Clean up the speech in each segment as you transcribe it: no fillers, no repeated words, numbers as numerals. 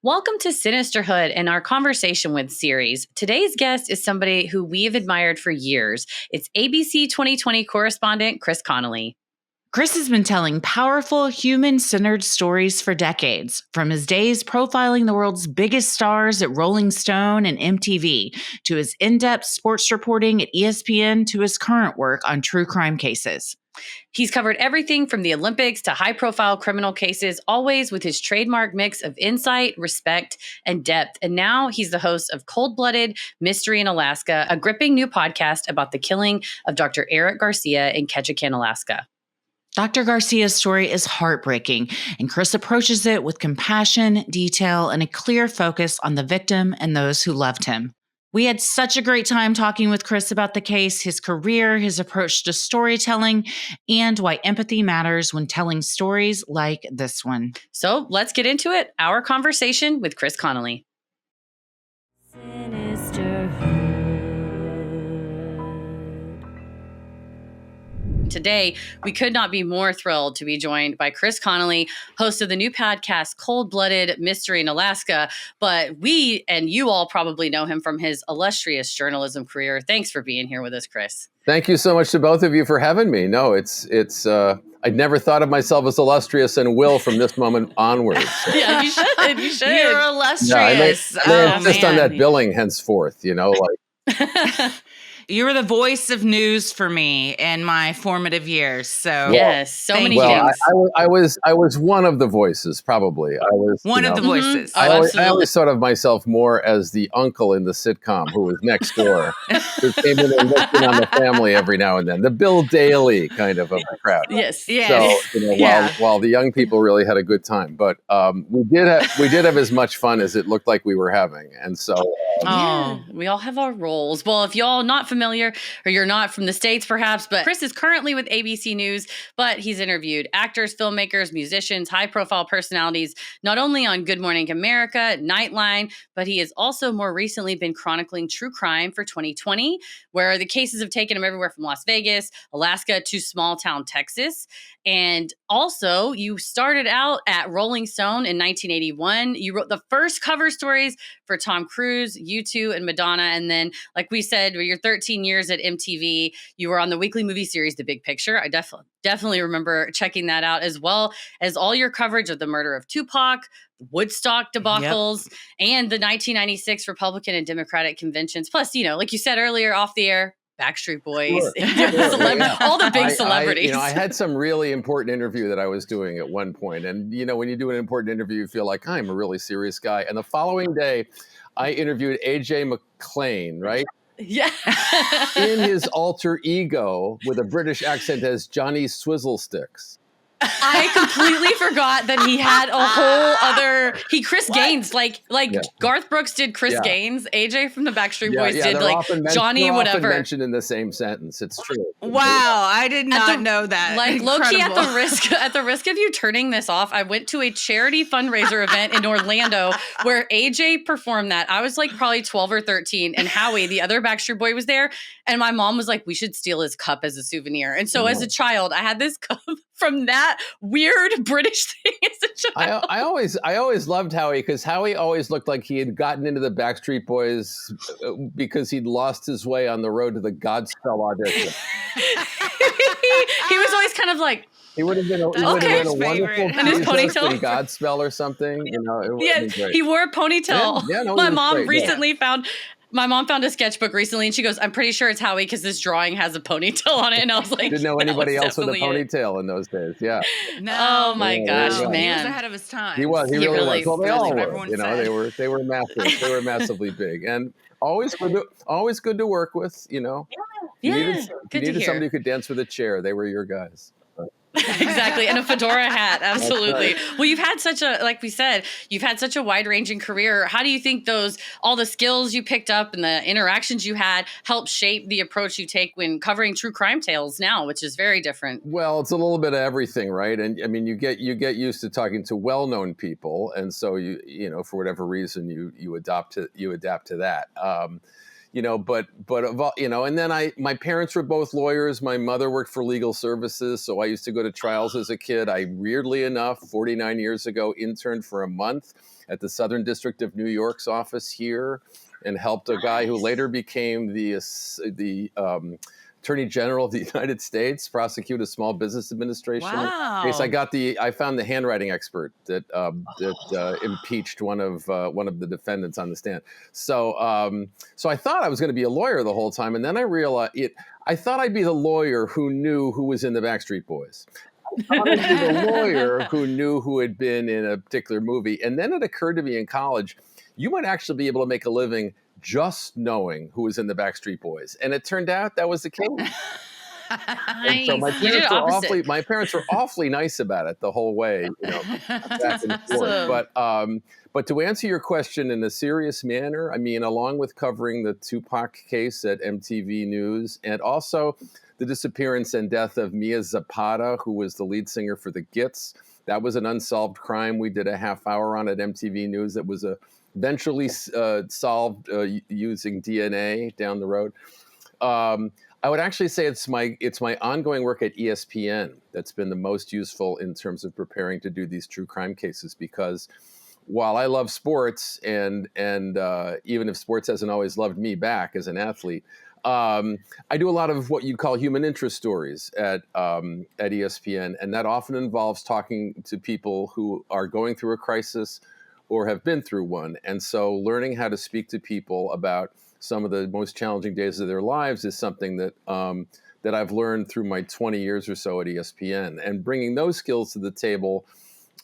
Welcome to Sinisterhood and our conversation with series. Today's guest is somebody who we've admired for years. It's ABC 2020 correspondent Chris Connelly. Chris has been telling powerful, human-centered stories for decades, from his days profiling the world's biggest stars at Rolling Stone and MTV, to his in-depth sports reporting at ESPN, to his current work on true crime cases. He's covered everything from the Olympics to high-profile criminal cases, always with his trademark mix of insight, respect, and depth. And now he's the host of Cold-Blooded Mystery in Alaska, a gripping new podcast about the killing of Dr. Eric Garcia in Ketchikan, Alaska. Dr. Garcia's story is heartbreaking, and Chris approaches it with compassion, detail, and a clear focus on the victim and those who loved him. We had such a great time talking with Chris about the case, his career, his approach to storytelling, and why empathy matters when telling stories like this one. So let's get into it. Our conversation with Chris Connelly. Today, we could not be more thrilled to be joined by Chris Connelly, host of the new podcast, Cold-Blooded Mystery in Alaska. But we and you all probably know him from his illustrious journalism career. Thanks for being here with us, Chris. Thank you so much to both of you for having me. No, it's I'd never thought of myself as illustrious and will from this moment onwards. So. Yeah, you should. You should. You're illustrious. I insist on that billing henceforth, like. You were the voice of news for me in my formative years. So yes, so many things. I was one of the voices, probably. I was one of the voices. I always thought of myself more as the uncle in the sitcom who was next door, who came in and looked in on the family every now and then. The Bill Daly kind of the crowd. Yes. So while the young people really had a good time, but we did have as much fun as it looked like we were having, and so we all have our roles. Well, if y'all not familiar or you're not from the States perhaps, but Chris is currently with ABC News, but he's interviewed actors, filmmakers, musicians, high-profile personalities, not only on Good Morning America, Nightline, but he has also more recently been chronicling true crime for 2020, where the cases have taken him everywhere from Las Vegas, Alaska to small town Texas. And also, you started out at Rolling Stone in 1981. You wrote the first cover stories for Tom Cruise, U2, and Madonna. And then, like we said, your 13 years at MTV, you were on the weekly movie series, The Big Picture. I definitely remember checking that out, as well as all your coverage of the murder of Tupac, Woodstock debacles, and the 1996 Republican and Democratic conventions. Plus, like you said earlier off the air, Backstreet Boys, all the big celebrities. I had some really important interview that I was doing at one point. And, when you do an important interview, you feel like I'm a really serious guy. And the following day, I interviewed AJ McClain, right? Yeah. in his alter ego with a British accent as Johnny Swizzlesticks. I completely forgot that he had a whole other. Chris Gaines, like Garth Brooks did Chris Gaines. AJ from the Backstreet Boys did Johnny whatever. Often mentioned in the same sentence. It's true. Wow, I did not know that. Like low-key, at the risk of you turning this off, I went to a charity fundraiser event in Orlando where AJ performed that. I was probably 12 or 13, and Howie, the other Backstreet Boy, was there, and my mom was like, "We should steal his cup as a souvenir." And so, as a child, I had this cup from that weird British thing as a child. I always loved Howie because Howie always looked like he had gotten into the Backstreet Boys because he'd lost his way on the road to the Godspell audition. He was always kind of like. He would have been a wonderful and his ponytail in Godspell or something. He wore a ponytail. My mom found a sketchbook recently, and she goes, "I'm pretty sure it's Howie because this drawing has a ponytail on it." And I was like, didn't know anybody else with a ponytail in those days. Yeah. No. Oh my gosh, man! He was ahead of his time. He was. He really was. Well, they all were. They were massive. They were massively big, and always good to work with. You needed somebody who could dance with a chair. They were your guys. Exactly. And a fedora hat. Absolutely. Right. Well, you've had such a wide-ranging career. How do you think all the skills you picked up and the interactions you had help shape the approach you take when covering true crime tales now, which is very different? Well, it's a little bit of everything, right? And I mean, you get used to talking to well-known people. And so you for whatever reason, you adapt to that. but and then my parents were both lawyers. My mother worked for legal services, so I used to go to trials as a kid. I, weirdly enough, 49 years ago, interned for a month at the Southern District of New York's office here, and helped a guy who later became the Attorney General of the United States prosecute a small business administration case. I found the handwriting expert that impeached one of the defendants on the stand. So I thought I was going to be a lawyer the whole time, and then I realized I thought I'd be the lawyer who knew who was in the Backstreet Boys. I thought I'd be the lawyer who knew who had been in a particular movie, and then it occurred to me in college, you might actually be able to make a living just knowing who was in the Backstreet Boys. And it turned out that was the case. Nice. So my parents were awfully nice about it the whole way, back and forth. But to answer your question in a serious manner, I mean, along with covering the Tupac case at MTV News, and also the disappearance and death of Mia Zapata, who was the lead singer for the Gits, that was an unsolved crime we did a half hour on at MTV News that was eventually solved using DNA down the road. I would actually say it's my ongoing work at ESPN that's been the most useful in terms of preparing to do these true crime cases, because while I love sports and even if sports hasn't always loved me back as an athlete, I do a lot of what you'd call human interest stories at ESPN, and that often involves talking to people who are going through a crisis or have been through one. And so learning how to speak to people about some of the most challenging days of their lives is something that I've learned through my 20 years or so at ESPN, and bringing those skills to the table,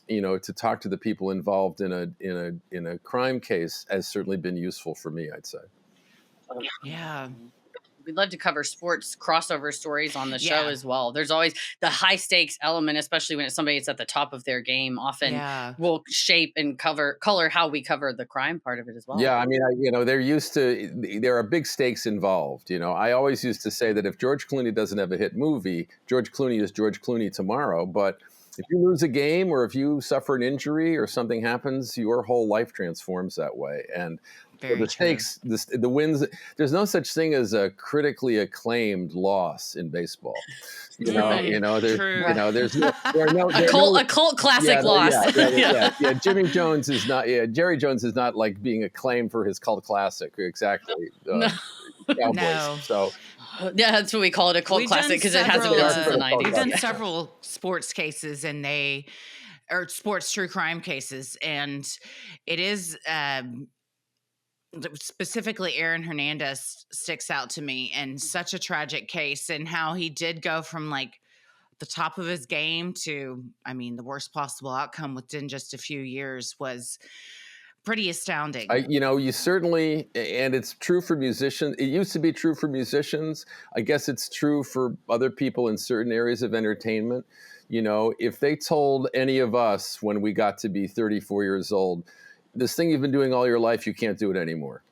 to talk to the people involved in a crime case has certainly been useful for me, I'd say. Yeah. We'd love to cover sports crossover stories on the show as well. There's always the high stakes element, especially when it's somebody that's at the top of their game, often will shape and color how we cover the crime part of it as well. Yeah. I mean, there are big stakes involved. I always used to say that if George Clooney doesn't have a hit movie, George Clooney is George Clooney tomorrow. But if you lose a game or if you suffer an injury or something happens, your whole life transforms that way. And the stakes, the wins, there's no such thing as a critically acclaimed loss in baseball. There's a cult classic loss. Jerry Jones is not like being acclaimed for his cult classic. Exactly. Cowboys. No. So. Yeah, that's what we call it, a cult classic, because it hasn't been since the 90s. We've done several sports cases, or sports true crime cases, and it is specifically Aaron Hernandez sticks out to me, and such a tragic case, and how he did go from like the top of his game to, the worst possible outcome within just a few years was pretty astounding. You certainly, and it's true for musicians. It used to be true for musicians. I guess it's true for other people in certain areas of entertainment. If they told any of us when we got to be 34 years old, this thing you've been doing all your life, you can't do it anymore.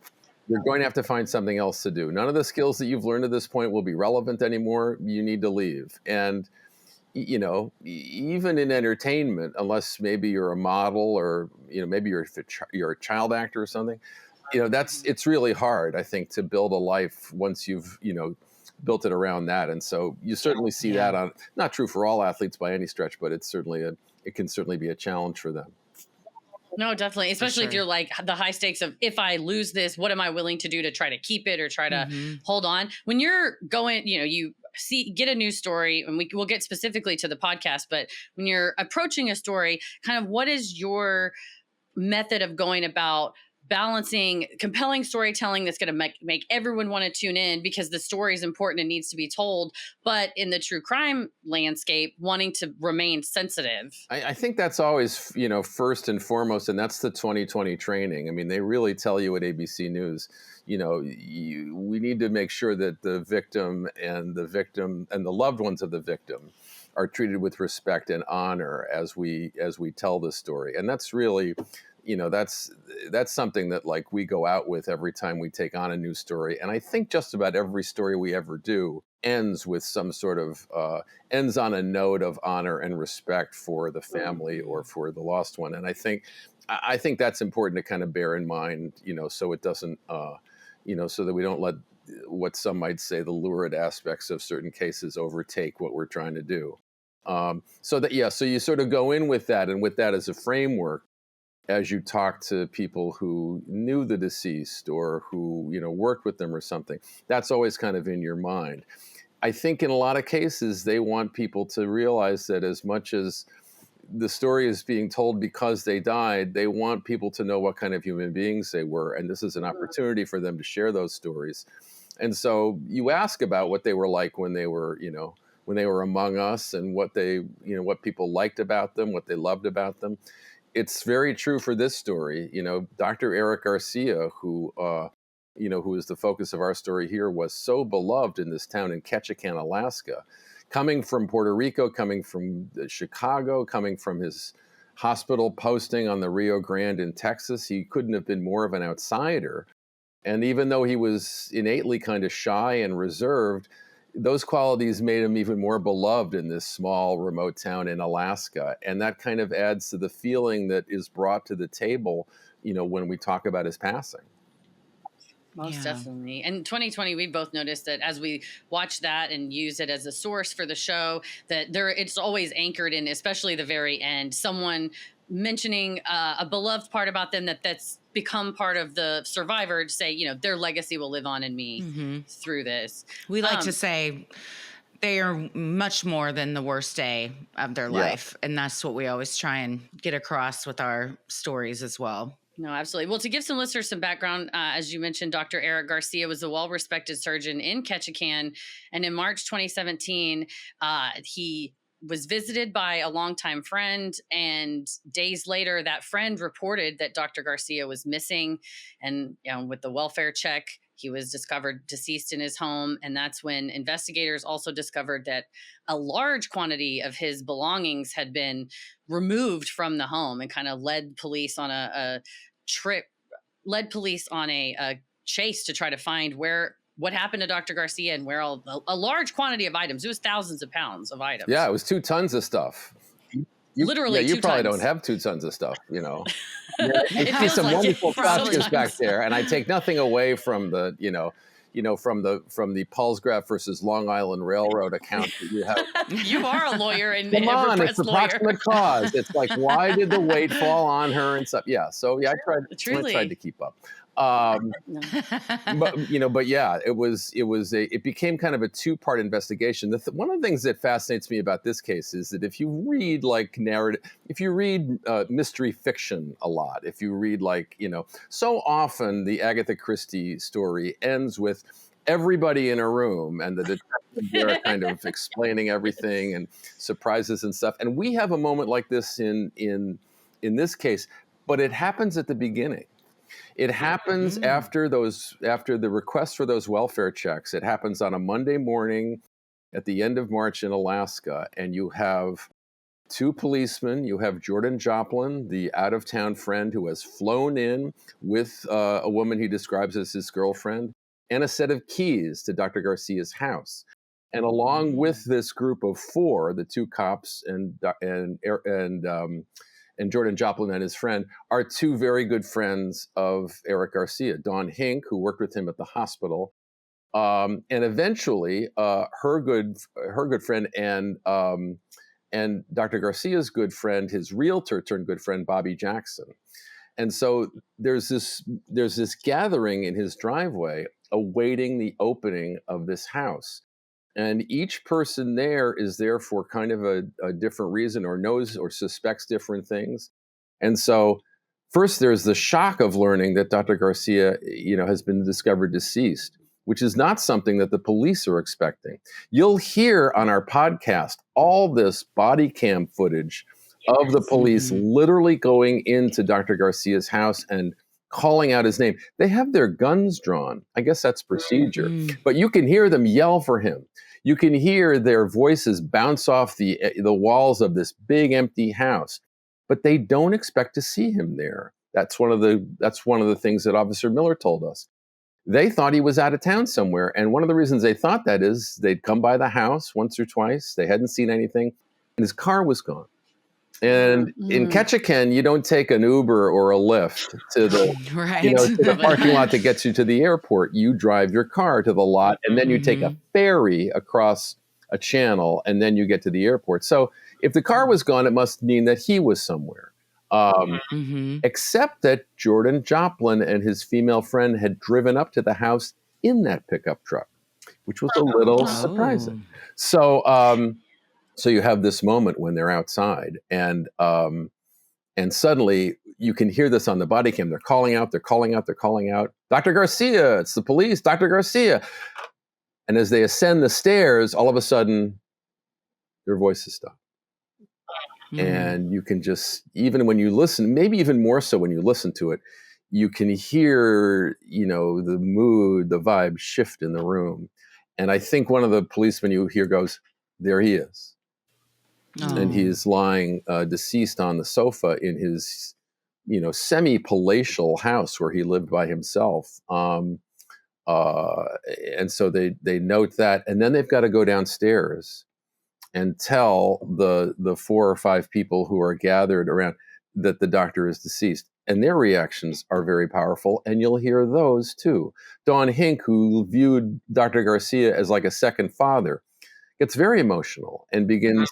You're going to have to find something else to do. None of the skills that you've learned at this point will be relevant anymore. You need to leave. And even in entertainment, unless maybe you're a model or, maybe you're a child actor or something, it's really hard, I think, to build a life once you've, built it around that. And so you certainly see that on, not true for all athletes by any stretch, but it can certainly be a challenge for them. No, definitely. Especially if you're like the high stakes of, if I lose this, what am I willing to do to try to keep it or try to hold on? When you're going, you get a news story, and we'll get specifically to the podcast, but when you're approaching a story, kind of what is your method of going about balancing compelling storytelling that's going to make everyone want to tune in because the story is important and needs to be told, but in the true crime landscape, wanting to remain sensitive? I think that's always, first and foremost, and that's the 2020 training. I mean, they really tell you at ABC News, we need to make sure that the victim and the loved ones of the victim are treated with respect and honor as we tell the story. And that's really, that's something that like we go out with every time we take on a new story. And I think just about every story we ever do ends with some sort of, ends on a note of honor and respect for the family or for the lost one. And I think that's important to kind of bear in mind, so it doesn't, so that we don't let what some might say the lurid aspects of certain cases overtake what we're trying to do. So you sort of go in with that, and with that as a framework, as you talk to people who knew the deceased or who, worked with them or something, that's always kind of in your mind. I think in a lot of cases, they want people to realize that as much as the story is being told because they died, they want people to know what kind of human beings they were. And this is an opportunity for them to share those stories. And so you ask about what they were like when they were, when they were among us, and what they, what people liked about them, what they loved about them. It's very true for this story. Dr. Eric Garcia, who is the focus of our story here, was so beloved in this town in Ketchikan, Alaska, coming from Puerto Rico, coming from Chicago, coming from his hospital posting on the Rio Grande in Texas. He couldn't have been more of an outsider. And even though he was innately kind of shy and reserved, those qualities made him even more beloved in this small, remote town in Alaska. And that kind of adds to the feeling that is brought to the table, when we talk about his passing. Most definitely. And 2020, we both noticed that as we watch that and use it as a source for the show, that it's always anchored in, especially the very end, someone mentioning a beloved part about them that's become part of the survivor, to say, their legacy will live on in me through this. We like to say they are much more than the worst day of their life. And that's what we always try and get across with our stories as well. No, absolutely. Well, to give some listeners some background, as you mentioned, Dr. Eric Garcia was a well-respected surgeon in Ketchikan. And in March 2017, he was visited by a longtime friend. And days later, that friend reported that Dr. Garcia was missing. And with the welfare check, he was discovered deceased in his home. And that's when investigators also discovered that a large quantity of his belongings had been removed from the home, and kind of led police on a chase to try to find what happened to Dr. Garcia and where a large quantity of items. It was thousands of pounds of items. Yeah, it was 2 tons of stuff. Literally, you probably tons. don't have 2 tons of stuff, It I see feels some like wonderful it probably tchotchkes does. back there, and I take nothing away from the, from the Palsgraf versus Long Island Railroad account that you have. You are a lawyer and Come on, repressed it's the lawyer. proximate cause. It's like, why did the weight fall on her and stuff? Yeah, so I tried to keep up. But yeah, it became kind of a 2-part investigation. One of the things that fascinates me about this case is that if you read mystery fiction a lot, if you read so often the Agatha Christie story ends with everybody in a room and the detective there kind of explaining everything and surprises and stuff. And we have a moment like this in this case, but it happens at the beginning. It happens after the request for those welfare checks. It happens on a Monday morning at the end of March in Alaska, and you have 2 policemen. You have Jordan Joplin, the out-of-town friend who has flown in with a woman he describes as his girlfriend, and a set of keys to Dr. Garcia's house. And along with this group of 4, the 2 cops and Jordan Joplin and his friend are 2 very good friends of Eric Garcia, Dawn Hink, who worked with him at the hospital, and eventually her good friend and Dr. Garcia's good friend, his realtor turned good friend, Bobby Jackson. And so there's this gathering in his driveway awaiting the opening of this house. And each person there is there for kind of a different reason, or knows or suspects different things. And so first there's the shock of learning that Dr. Garcia, has been discovered deceased, which is not something that the police are expecting. You'll hear on our podcast all this body cam footage of the police literally going into Dr. Garcia's house and calling out his name. They have their guns drawn. I guess that's procedure. But you can hear them yell for him. You can hear their voices bounce off the walls of this big empty house. But they don't expect to see him there. That's one of the things that Officer Miller told us. They thought he was out of town somewhere. And one of the reasons they thought that is they'd come by the house once or twice. They hadn't seen anything. And his car was gone. And in Ketchikan, you don't take an Uber or a Lyft to the Right. to the parking lot that gets you to the airport. You drive your car to the lot, and then you take a ferry across a channel, and then you get to the airport. So if the car was gone, it must mean that he was somewhere. Except that Jordan Joplin and his female friend had driven up to the house in that pickup truck, which was a little surprising. So, so you have this moment when they're outside, and suddenly you can hear this on the body cam. They're calling out. They're calling out. They're calling out. Dr. Garcia, it's the police. Dr. Garcia. And as they ascend the stairs, all of a sudden, their voices stop. And you can just, even when you listen, maybe even more so when you listen to it, you can hear, the mood, the vibe shift in the room. And I think one of the policemen you hear goes, there he is. And he is lying deceased on the sofa in his, semi-palatial house where he lived by himself. And so they note that, and then they've got to go downstairs and tell the 4 or 5 people who are gathered around that the doctor is deceased. And their reactions are very powerful, and you'll hear those too. Dawn Hink, who viewed Dr. Garcia as like a second father, gets very emotional and begins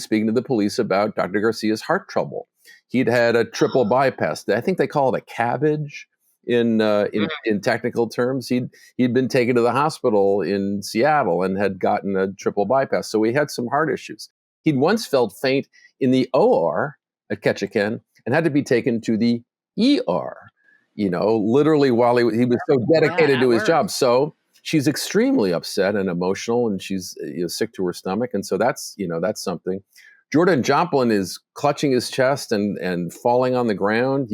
speaking to the police about Dr. Garcia's heart trouble. He'd had a triple bypass. I think they call it a cabbage in technical terms. He'd been taken to the hospital in Seattle and had gotten a triple bypass. So he had some heart issues. He'd once felt faint in the OR at Ketchikan and had to be taken to the ER, literally while he was so dedicated to his job. So she's extremely upset and emotional, and she's sick to her stomach. And so that's something. Jordan Joplin is clutching his chest and falling on the ground.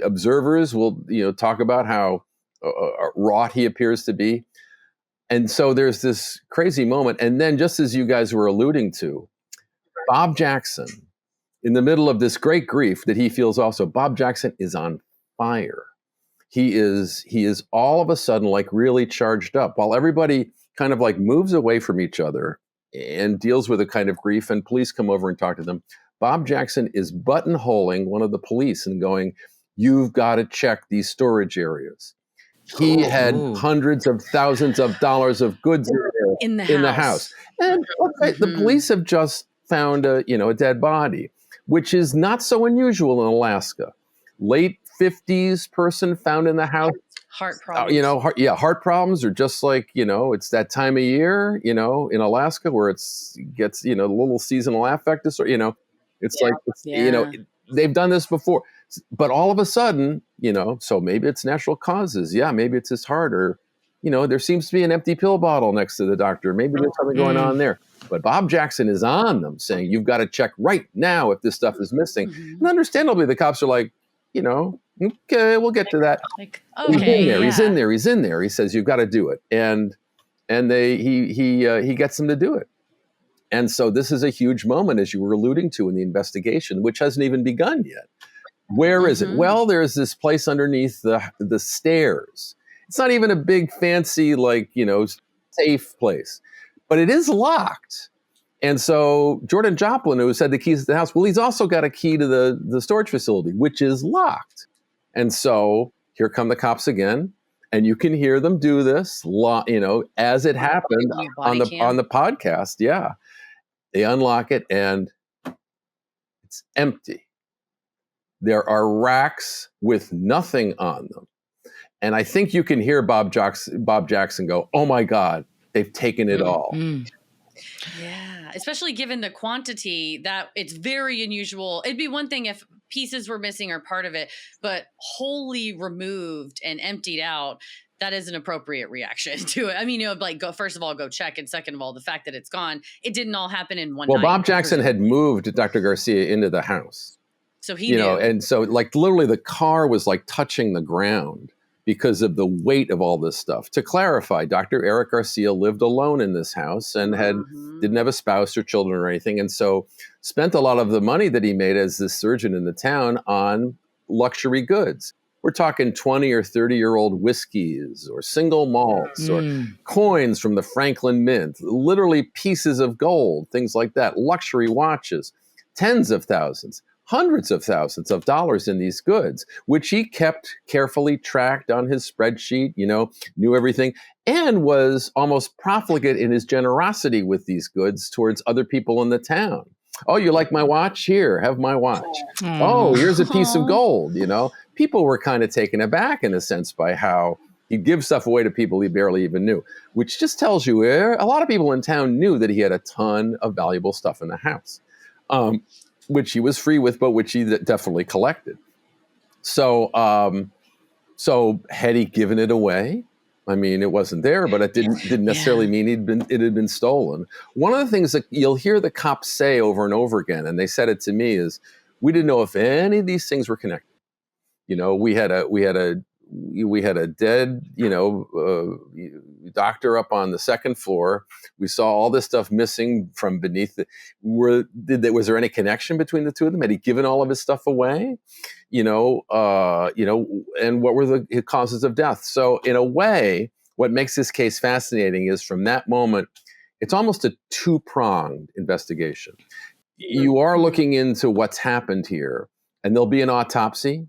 Observers will talk about how wrought he appears to be. And so there's this crazy moment. And then, just as you guys were alluding to, Bob Jackson, in the middle of this great grief that he feels also, Bob Jackson is on fire. He is all of a sudden like really charged up, while everybody kind of like moves away from each other and deals with a kind of grief, and police come over and talk to them. Bob Jackson is buttonholing one of the police and going, "You've got to check these storage areas." He had hundreds of thousands of dollars of goods in the house. And the police have just found a dead body, which is not so unusual in Alaska. Late 50s person found in the house. Heart problems. Heart problems are just like, it's that time of year, in Alaska where it gets, a little seasonal affect disorder, they've done this before. But all of a sudden, so maybe it's natural causes. Yeah, maybe it's his heart, or, there seems to be an empty pill bottle next to the doctor. Maybe there's something going on there. But Bob Jackson is on them saying, you've got to check right now if this stuff is missing. And understandably, the cops are like, okay, we'll get to that. Like, okay, he's in there. He says, you've got to do it. And he gets them to do it. And so this is a huge moment, as you were alluding to, in the investigation, which hasn't even begun yet. Where is it? Well, there's this place underneath the stairs. It's not even a big fancy, safe place, but it is locked. And so Jordan Joplin, who had the keys to the house, well, he's also got a key to the storage facility, which is locked. And so here come the cops again, and you can hear them do this, as it happened on the podcast. Yeah, they unlock it, and it's empty. There are racks with nothing on them. And I think you can hear Bob Jackson go, "Oh my God, they've taken it all." Yeah, especially given the quantity, that it's very unusual. It'd be one thing if pieces were missing or part of it, but wholly removed and emptied out, that is an appropriate reaction to it. I mean, first of all, go check. And second of all, the fact that it's gone, it didn't all happen in one night. Well, Bob Jackson had moved Dr. Garcia into the house. So he knew. And so literally the car was touching the ground because of the weight of all this stuff. To clarify, Dr. Eric Garcia lived alone in this house and didn't have a spouse or children or anything. And so spent a lot of the money that he made as the surgeon in the town on luxury goods. We're talking 20 or 30-year-old whiskeys or single malts or coins from the Franklin Mint, literally pieces of gold, things like that, luxury watches, tens of thousands, hundreds of thousands of dollars in these goods, which he kept carefully tracked on his spreadsheet, knew everything, and was almost profligate in his generosity with these goods towards other people in the town. Oh, you like my watch? Here, have my watch. Oh, here's a piece of gold. People were kind of taken aback in a sense by how he'd give stuff away to people he barely even knew, which just tells you a lot of people in town knew that he had a ton of valuable stuff in the house, which he was free with, but which he definitely collected. So had he given it away? I mean, it wasn't there, but it didn't necessarily mean it had been stolen. One of the things that you'll hear the cops say over and over again, and they said it to me, is we didn't know if any of these things were connected. We had a dead, doctor up on the second floor. We saw all this stuff missing from beneath it. Was there any connection between the two of them? Had he given all of his stuff away? And what were the causes of death? So in a way, what makes this case fascinating is from that moment, it's almost a two-pronged investigation. You are looking into what's happened here, and there'll be an autopsy,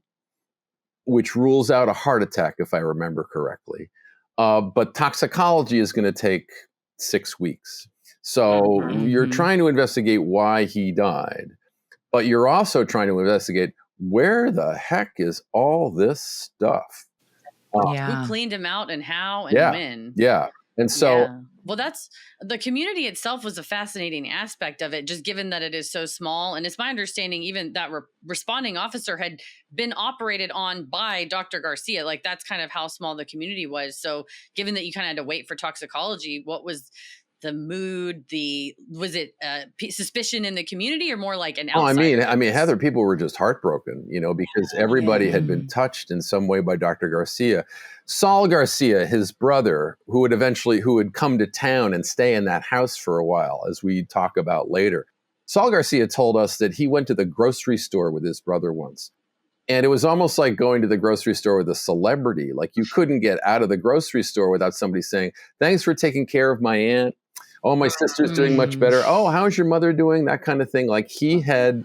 which rules out a heart attack, if I remember correctly. But toxicology is going to take 6 weeks. So you're trying to investigate why he died, but you're also trying to investigate where the heck is all this stuff? Who cleaned him out and how and when? Yeah. And so, well, that's the community itself was a fascinating aspect of it, just given that it is so small. And it's my understanding even that responding officer had been operated on by Dr. Garcia. Like that's kind of how small the community was. So given that you kind of had to wait for toxicology, what was the mood? Was it suspicion in the community or more like an outsider? I mean, Heather, people were just heartbroken, because everybody had been touched in some way by Dr. Garcia. Saul Garcia, his brother, who would come to town and stay in that house for a while, as we talk about later. Saul Garcia told us that he went to the grocery store with his brother once. And it was almost like going to the grocery store with a celebrity. Like you couldn't get out of the grocery store without somebody saying, "Thanks for taking care of my aunt. Oh, my sister's doing much better. Oh, how's your mother doing?" That kind of thing. Like he had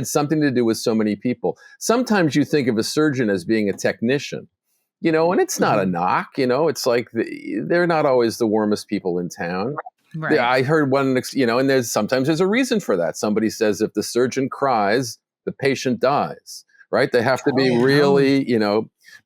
something to do with so many people. Sometimes you think of a surgeon as being a technician, and it's not a knock. It's like they're not always the warmest people in town. Right. I heard one, and sometimes there's a reason for that. Somebody says if the surgeon cries, the patient dies. Right? They have to be really,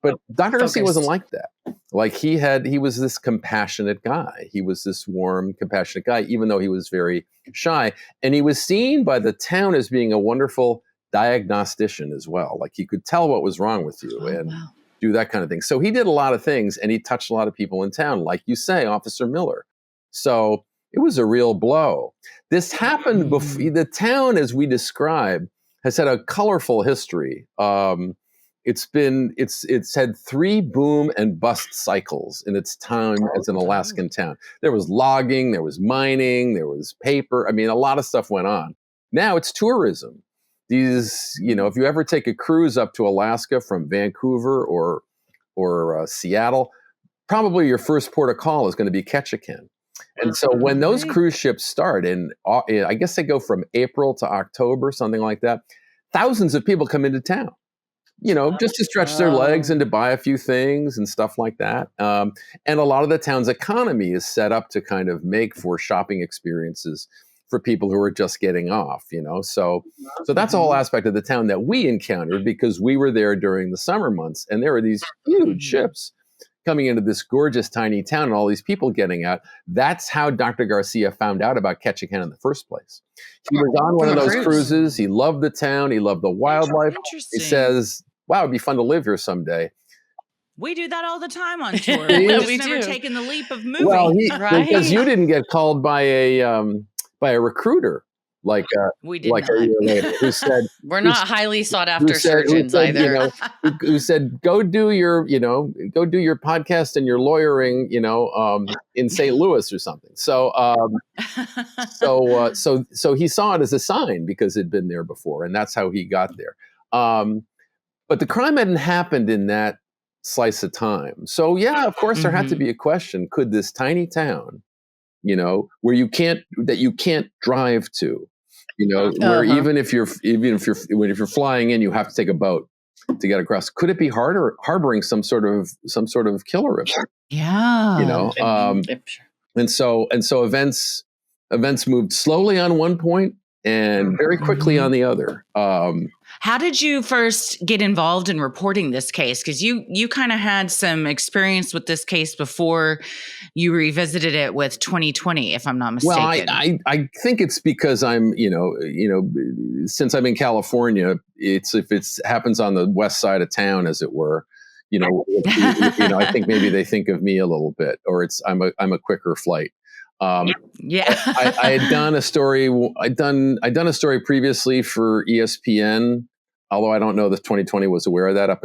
but Dr. Garcia wasn't like that. Like he was this compassionate guy. He was this warm, compassionate guy, even though he was very shy. And he was seen by the town as being a wonderful diagnostician as well. Like he could tell what was wrong with you and do that kind of thing. So he did a lot of things and he touched a lot of people in town, like you say, Officer Miller. So it was a real blow. This happened before the town, as we described, has had a colorful history. It's had 3 boom and bust cycles in its time as an Alaskan town. There was logging, there was mining, there was paper. I mean, a lot of stuff went on. Now it's tourism. These, if you ever take a cruise up to Alaska from Vancouver or Seattle, probably your first port of call is going to be Ketchikan. And so when those cruise ships start, and I guess they go from April to October, something like that, thousands of people come into town, just to stretch their legs and to buy a few things and stuff like that. And a lot of the town's economy is set up to kind of make for shopping experiences for people who are just getting off, So that's a whole aspect of the town that we encountered because we were there during the summer months, and there were these huge ships coming into this gorgeous tiny town and all these people getting out. That's how Dr. Garcia found out about Ketchikan in the first place. He was on one of those cruises. He loved the town. He loved the wildlife. He says, "Wow, it'd be fun to live here someday." We do that all the time on tour. We've never taken the leap of moving. Well, because you didn't get called by a recruiter. Like we did like a year later, who said we're not highly sought after surgeons either. Who said go do your podcast and your lawyering in St. Louis or something. So so he saw it as a sign because it'd been there before, and that's how he got there. But the crime hadn't happened in that slice of time. So yeah, of course, there had to be a question: could this tiny town, where you can't drive to, where even if you're flying in, you have to take a boat to get across. Could it be harboring some sort of killer event? Yeah. And so events moved slowly on one point and very quickly on the other. How did you first get involved in reporting this case? Because you kind of had some experience with this case before you revisited it with 2020, if I'm not mistaken. Well, I think it's because I'm, since I'm in California, if it happens on the west side of town, as it were, I think maybe they think of me a little bit, or I'm a quicker flight. I had done a story. I'd done a story previously for ESPN, although I don't know that 2020 was aware of that, up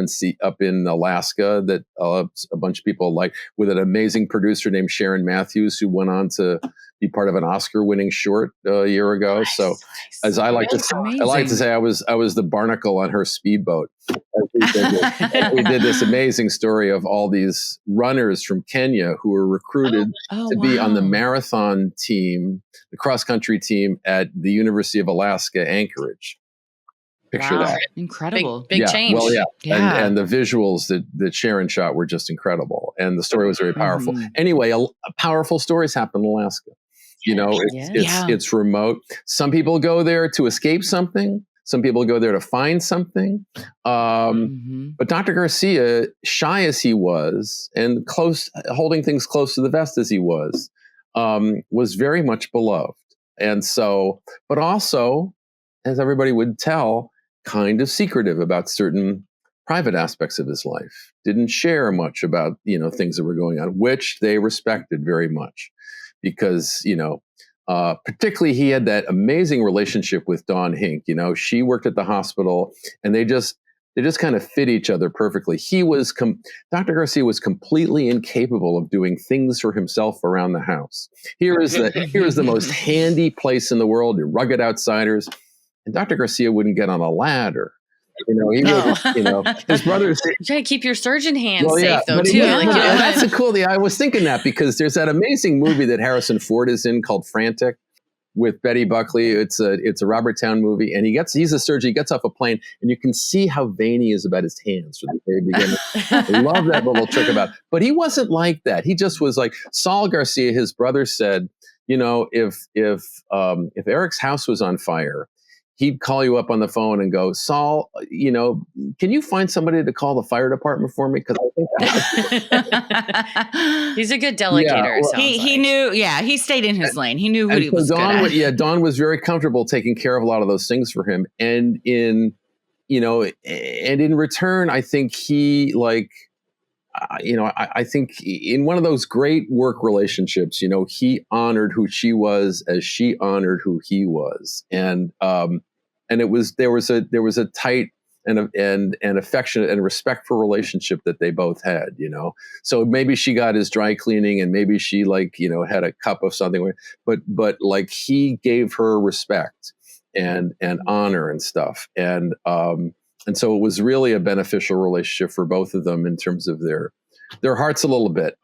in Alaska, that a bunch of people like, with an amazing producer named Sharon Matthews, who went on to be part of an Oscar-winning short a year ago. Nice, so, as I like to say, I was the barnacle on her speedboat. We did this amazing story of all these runners from Kenya who were recruited to be on the marathon team, the cross-country team at the University of Alaska, Anchorage. Picture that. Incredible. Big change. Well, and the visuals that Sharon shot were just incredible. And the story was very powerful. Anyway, powerful stories happen in Alaska. It's remote. Some people go there to escape something. Some people go there to find something. But Dr. Garcia, shy as he was and holding things close to the vest as he was very much beloved. And so, but also, as everybody would tell, kind of secretive about certain private aspects of his life. Didn't share much about, things that were going on, which they respected very much, because, particularly he had that amazing relationship with Dawn Hink. She worked at the hospital, and they just kind of fit each other perfectly. Dr. Garcia was completely incapable of doing things for himself around the house. Here is the most handy place in the world, your rugged outsiders. And Dr. Garcia wouldn't get on a ladder. His brothers. You try to keep your surgeon hands safe, though, too. That's a cool thing. I was thinking that because there's that amazing movie that Harrison Ford is in called Frantic with Betty Buckley. It's a Robert Towne movie, and he's a surgeon. He gets off a plane, and you can see how vain he is about his hands from the very beginning. I love that little trick but he wasn't like that. He just was like Saul Garcia. His brother said, if Eric's house was on fire, he'd call you up on the phone and go, Saul, can you find somebody to call the fire department for me? Because I think he's a good delegator. He knew. Yeah, he stayed in his lane. He knew what he was good at. Dawn was very comfortable taking care of a lot of those things for him, and in return, I think he I think in one of those great work relationships, he honored who she was as she honored who he was, and there was a tight and affectionate and respectful relationship that they both had, So maybe she got his dry cleaning, and maybe she had a cup of something, but he gave her respect and honor and stuff, and so it was really a beneficial relationship for both of them in terms of their hearts a little bit.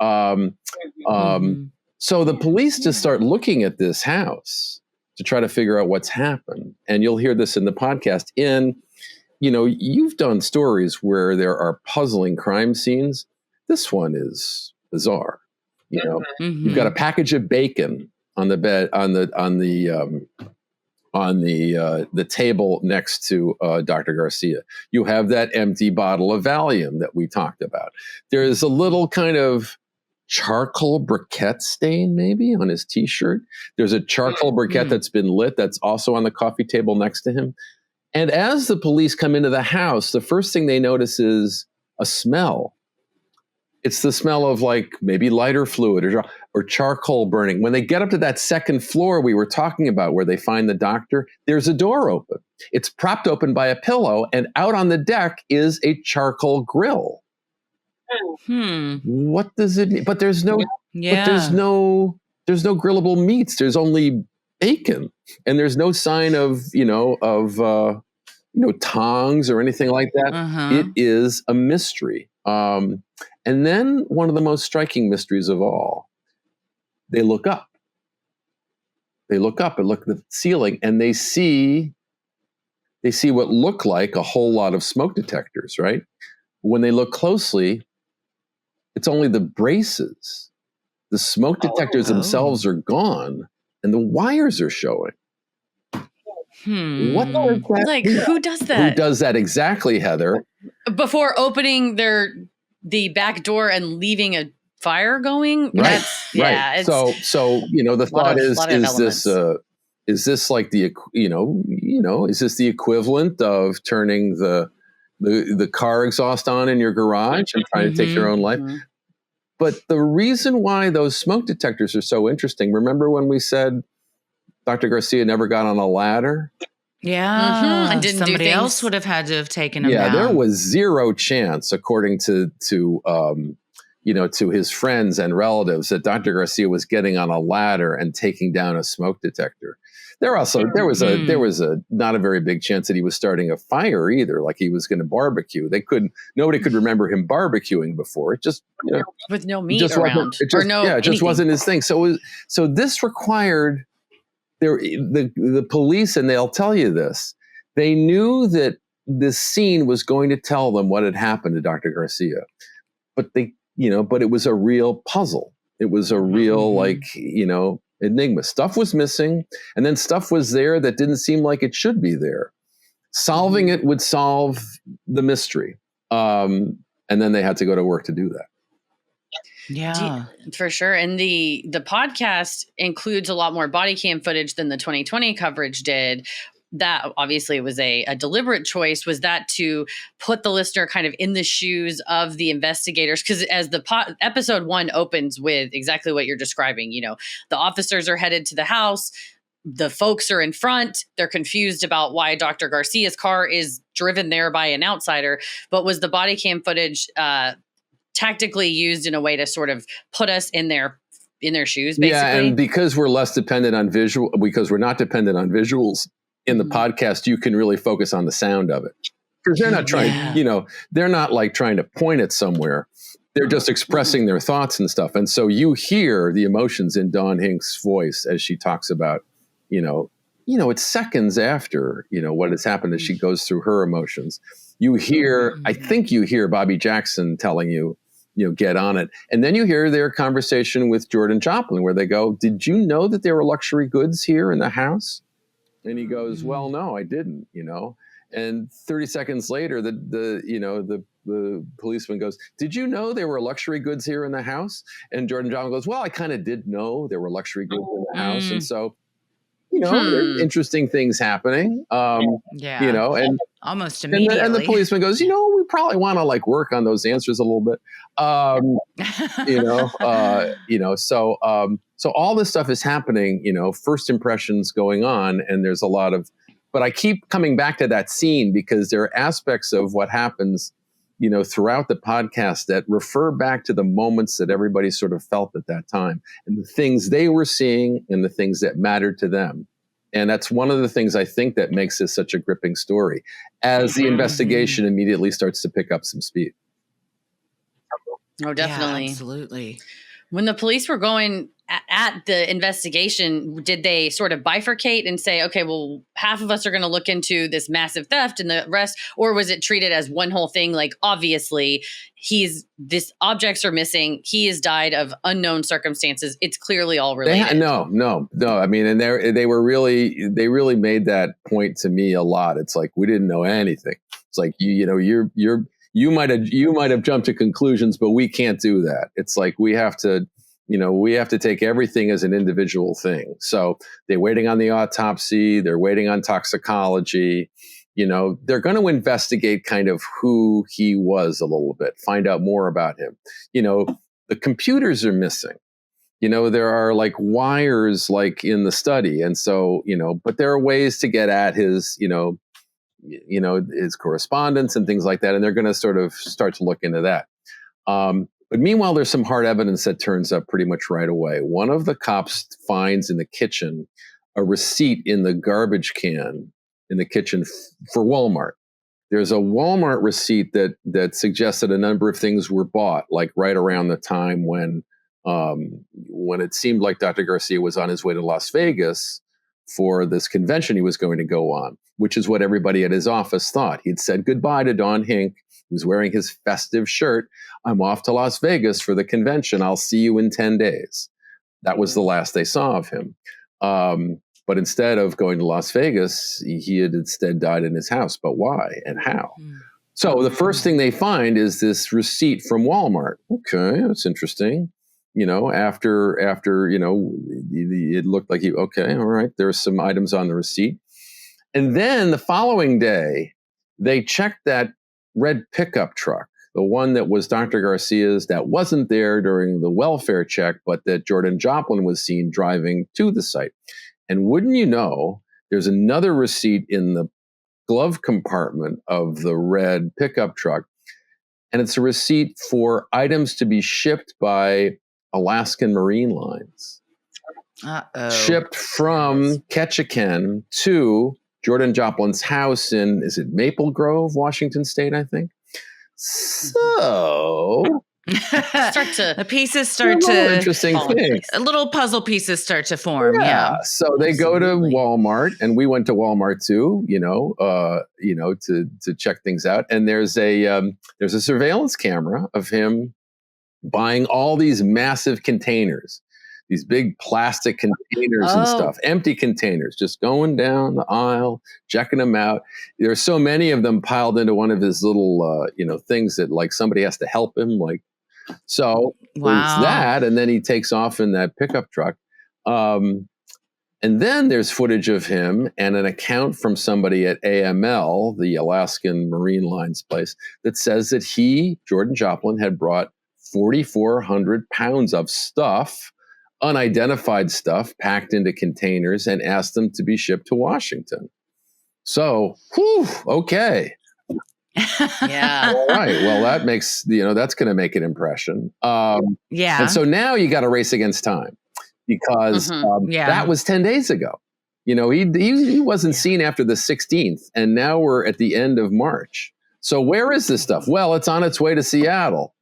So the police just start looking at this house to try to figure out what's happened. And you'll hear this in the podcast. You've done stories where there are puzzling crime scenes. This one is bizarre. You've got a package of bacon on the bed, on the table next to Dr. Garcia. You have that empty bottle of Valium that we talked about. There's a little kind of charcoal briquette stain maybe on his t-shirt. There's a charcoal briquette that's been lit that's also on the coffee table next to him. And as the police come into the house, the first thing they notice is a smell. It's the smell of maybe lighter fluid or charcoal burning. When they get up to that second floor we were talking about where they find the doctor, there's a door open. It's propped open by a pillow, and out on the deck is a charcoal grill. What does it mean? But there's no grillable meats. There's only bacon, and there's no sign of tongs or anything like that. It is a mystery. And then one of the most striking mysteries of all, they look up. They look up and look at the ceiling, and they see what look like a whole lot of smoke detectors, right? When they look closely, it's only the braces. The smoke detectors themselves are gone, and the wires are showing. What does that like mean? Who does that? Who does that exactly, Heather? Before opening the back door and leaving a fire going? Right. Right. So the thought is this like the is this the equivalent of turning the car exhaust on in your garage and trying to take your own life? But the reason why those smoke detectors are so interesting, remember when we said Dr. Garcia never got on a ladder? Yeah. And didn't somebody do things. else would have had to have taken him down. There was zero chance, according to his friends and relatives, that Dr. Garcia was getting on a ladder and taking down a smoke detector. There was a not a very big chance that he was starting a fire either, like he was going to barbecue. Nobody could remember him barbecuing before. It just with no meat around, it just wasn't his thing. So this required the police, and they'll tell you this. They knew that this scene was going to tell them what had happened to Dr. Garcia, but but it was a real puzzle. It was a real enigma. Stuff was missing, and then stuff was there that didn't seem like it should be there. Solving it would solve the mystery. And then they had to go to work to do that. Yeah, for sure. And the podcast includes a lot more body cam footage than the 2020 coverage did. That obviously was a deliberate choice. Was that to put the listener kind of in the shoes of the investigators? Because as the episode 1 opens with exactly what you're describing, the officers are headed to the house. The folks are in front. They're confused about why Dr. Garcia's car is driven there by an outsider. But was the body cam footage tactically used in a way to sort of put us in their shoes, basically? Yeah, and because we're less dependent on because we're not dependent on visuals in the podcast, you can really focus on the sound of it. Because they're not trying, they're not like trying to point it somewhere. They're just expressing their thoughts and stuff. And so you hear the emotions in Dawn Hinks' voice as she talks about, it's seconds after, what has happened as she goes through her emotions. You hear, I think you hear Bobby Jackson telling you, get on it. And then you hear their conversation with Jordan Joplin where they go, did you know that there were luxury goods here in the house? And he goes, well, no, I didn't, And 30 seconds later, the policeman goes, did you know there were luxury goods here in the house? And Jordan Joplin goes, well, I kind of did know there were luxury goods in the house. And so, there are interesting things happening, and almost immediately. And the policeman goes, we probably want to work on those answers a little bit. So all this stuff is happening, first impressions going on, and there's a lot of, but I keep coming back to that scene because there are aspects of what happens, throughout the podcast that refer back to the moments that everybody sort of felt at that time and the things they were seeing and the things that mattered to them. And that's one of the things I think that makes this such a gripping story as the investigation immediately starts to pick up some speed. Oh, definitely. Yeah, absolutely. When the police were going at the investigation, did they sort of bifurcate and say, okay, well, half of us are going to look into this massive theft and the rest, or was it treated as one whole thing? Like, obviously these objects are missing. He has died of unknown circumstances. It's clearly all related. No. I mean, and they really made that point to me a lot. It's like, we didn't know anything. It's like, you might have jumped to conclusions, but we can't do that. It's like, we have to take everything as an individual thing. So they're waiting on the autopsy. They're waiting on toxicology. They're going to investigate kind of who he was a little bit, find out more about him. The computers are missing. There are wires in the study. And so, but there are ways to get at his, his correspondence and things like that. And they're going to sort of start to look into that. But meanwhile, there's some hard evidence that turns up pretty much right away. One of the cops finds in the kitchen a receipt in the garbage can in the kitchen for Walmart. There's a Walmart receipt that suggested a number of things were bought, like right around the time when it seemed like Dr. Garcia was on his way to Las Vegas for this convention he was going to go on, which is what everybody at his office thought. He'd said goodbye to Don Hink. He was wearing his festive shirt. I'm off to Las Vegas for the convention. I'll see you in 10 days. That was the last they saw of him. But instead of going to Las Vegas, he had instead died in his house. But why and how? So the first thing they find is this receipt from Walmart. Okay, that's interesting. After it looked like okay, all right, there's some items on the receipt. And then the following day, they checked that red pickup truck, the one that was Dr. Garcia's, that wasn't there during the welfare check, but that Jordan Joplin was seen driving to the site. And wouldn't you know, there's another receipt in the glove compartment of the red pickup truck, and it's a receipt for items to be shipped by Alaskan Marine Lines. Shipped from Ketchikan to Jordan Joplin's house in, is it Maple Grove, Washington State, I think? So the pieces start to interesting things. Little puzzle pieces start to form. Yeah. So they go to Walmart, and we went to Walmart too. To check things out. And there's a surveillance camera of him buying all these massive containers, these big plastic containers and stuff, empty containers, just going down the aisle, checking them out. There's so many of them piled into one of his little, things that like somebody has to help him. So it's that, and then he takes off in that pickup truck. And then there's footage of him and an account from somebody at AML, the Alaskan Marine Lines place, that says that Jordan Joplin, had brought 4,400 pounds of stuff, unidentified stuff, packed into containers, and asked them to be shipped to Washington. So, okay. Yeah. All right. Well, that makes, that's going to make an impression. Yeah. And so now you got to race against time, because that was 10 days ago. He wasn't seen after the 16th, and now we're at the end of March. So where is this stuff? Well, it's on its way to Seattle.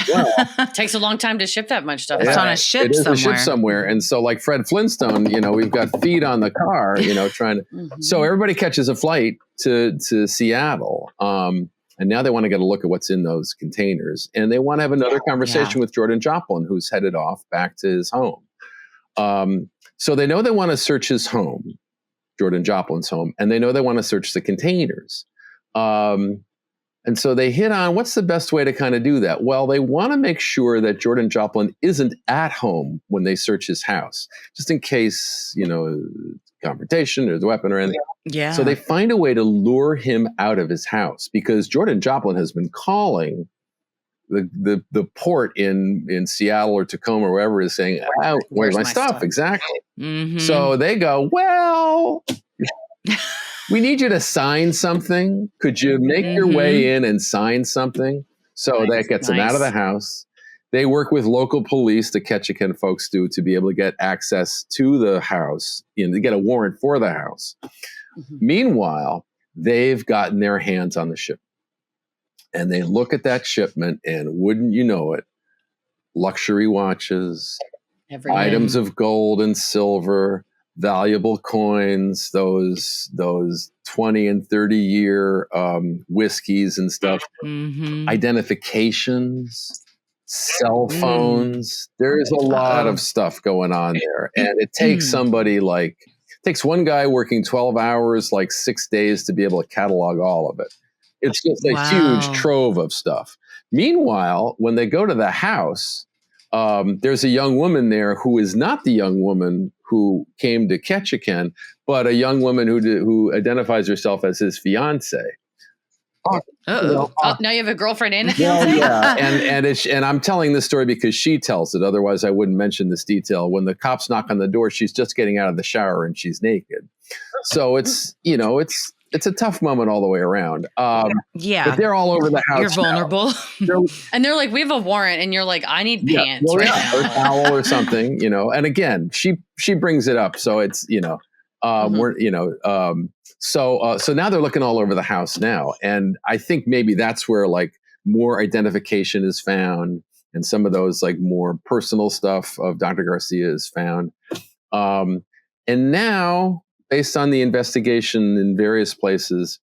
Well, it takes a long time to ship that much stuff. It's on a ship somewhere. A ship somewhere. And so like Fred Flintstone, we've got feet on the car, trying to. So everybody catches a flight to Seattle. And now they want to get a look at what's in those containers. And they want to have another conversation with Jordan Joplin, who's headed off back to his home. So they know they want to search his home, Jordan Joplin's home, and they know they want to search the containers. And so they hit on, what's the best way to kind of do that? Well, they want to make sure that Jordan Joplin isn't at home when they search his house, just in case, confrontation or the weapon or anything. Yeah. So they find a way to lure him out of his house, because Jordan Joplin has been calling the port in Seattle or Tacoma or wherever, is saying, where's my stuff? Exactly. Mm-hmm. So they go, well, we need you to sign something. Could you make your way in and sign something? So that gets him out of the house. They work with local police, the Ketchikan folks do, to be able to get access to the house, to get a warrant for the house. Meanwhile, they've gotten their hands on the shipment. And they look at that shipment, and wouldn't you know it, luxury watches, items of gold and silver, valuable coins, those 20 and 30-year whiskeys and stuff, identifications, cell phones. There's a lot of stuff going on there. And it takes takes one guy working 12 hours, 6 days to be able to catalog all of it. It's just a huge trove of stuff. Meanwhile, when they go to the house, there's a young woman there who is not the young woman who came to Ketchikan, but a young woman who identifies herself as his fiance. Now you have a girlfriend and a fiance? Yeah. And I'm telling this story because she tells it. Otherwise, I wouldn't mention this detail. When the cops knock on the door, she's just getting out of the shower and she's naked. So it's a tough moment all the way around. But they're all over the house. You're vulnerable. And they're like, we have a warrant. And you're like, I need pants right now. Or a towel or something, And again, she brings it up. So it's, So now they're looking all over the house now, and I think maybe that's where like more identification is found, and some of those like more personal stuff of Dr. Garcia is found. And now, based on the investigation in various places,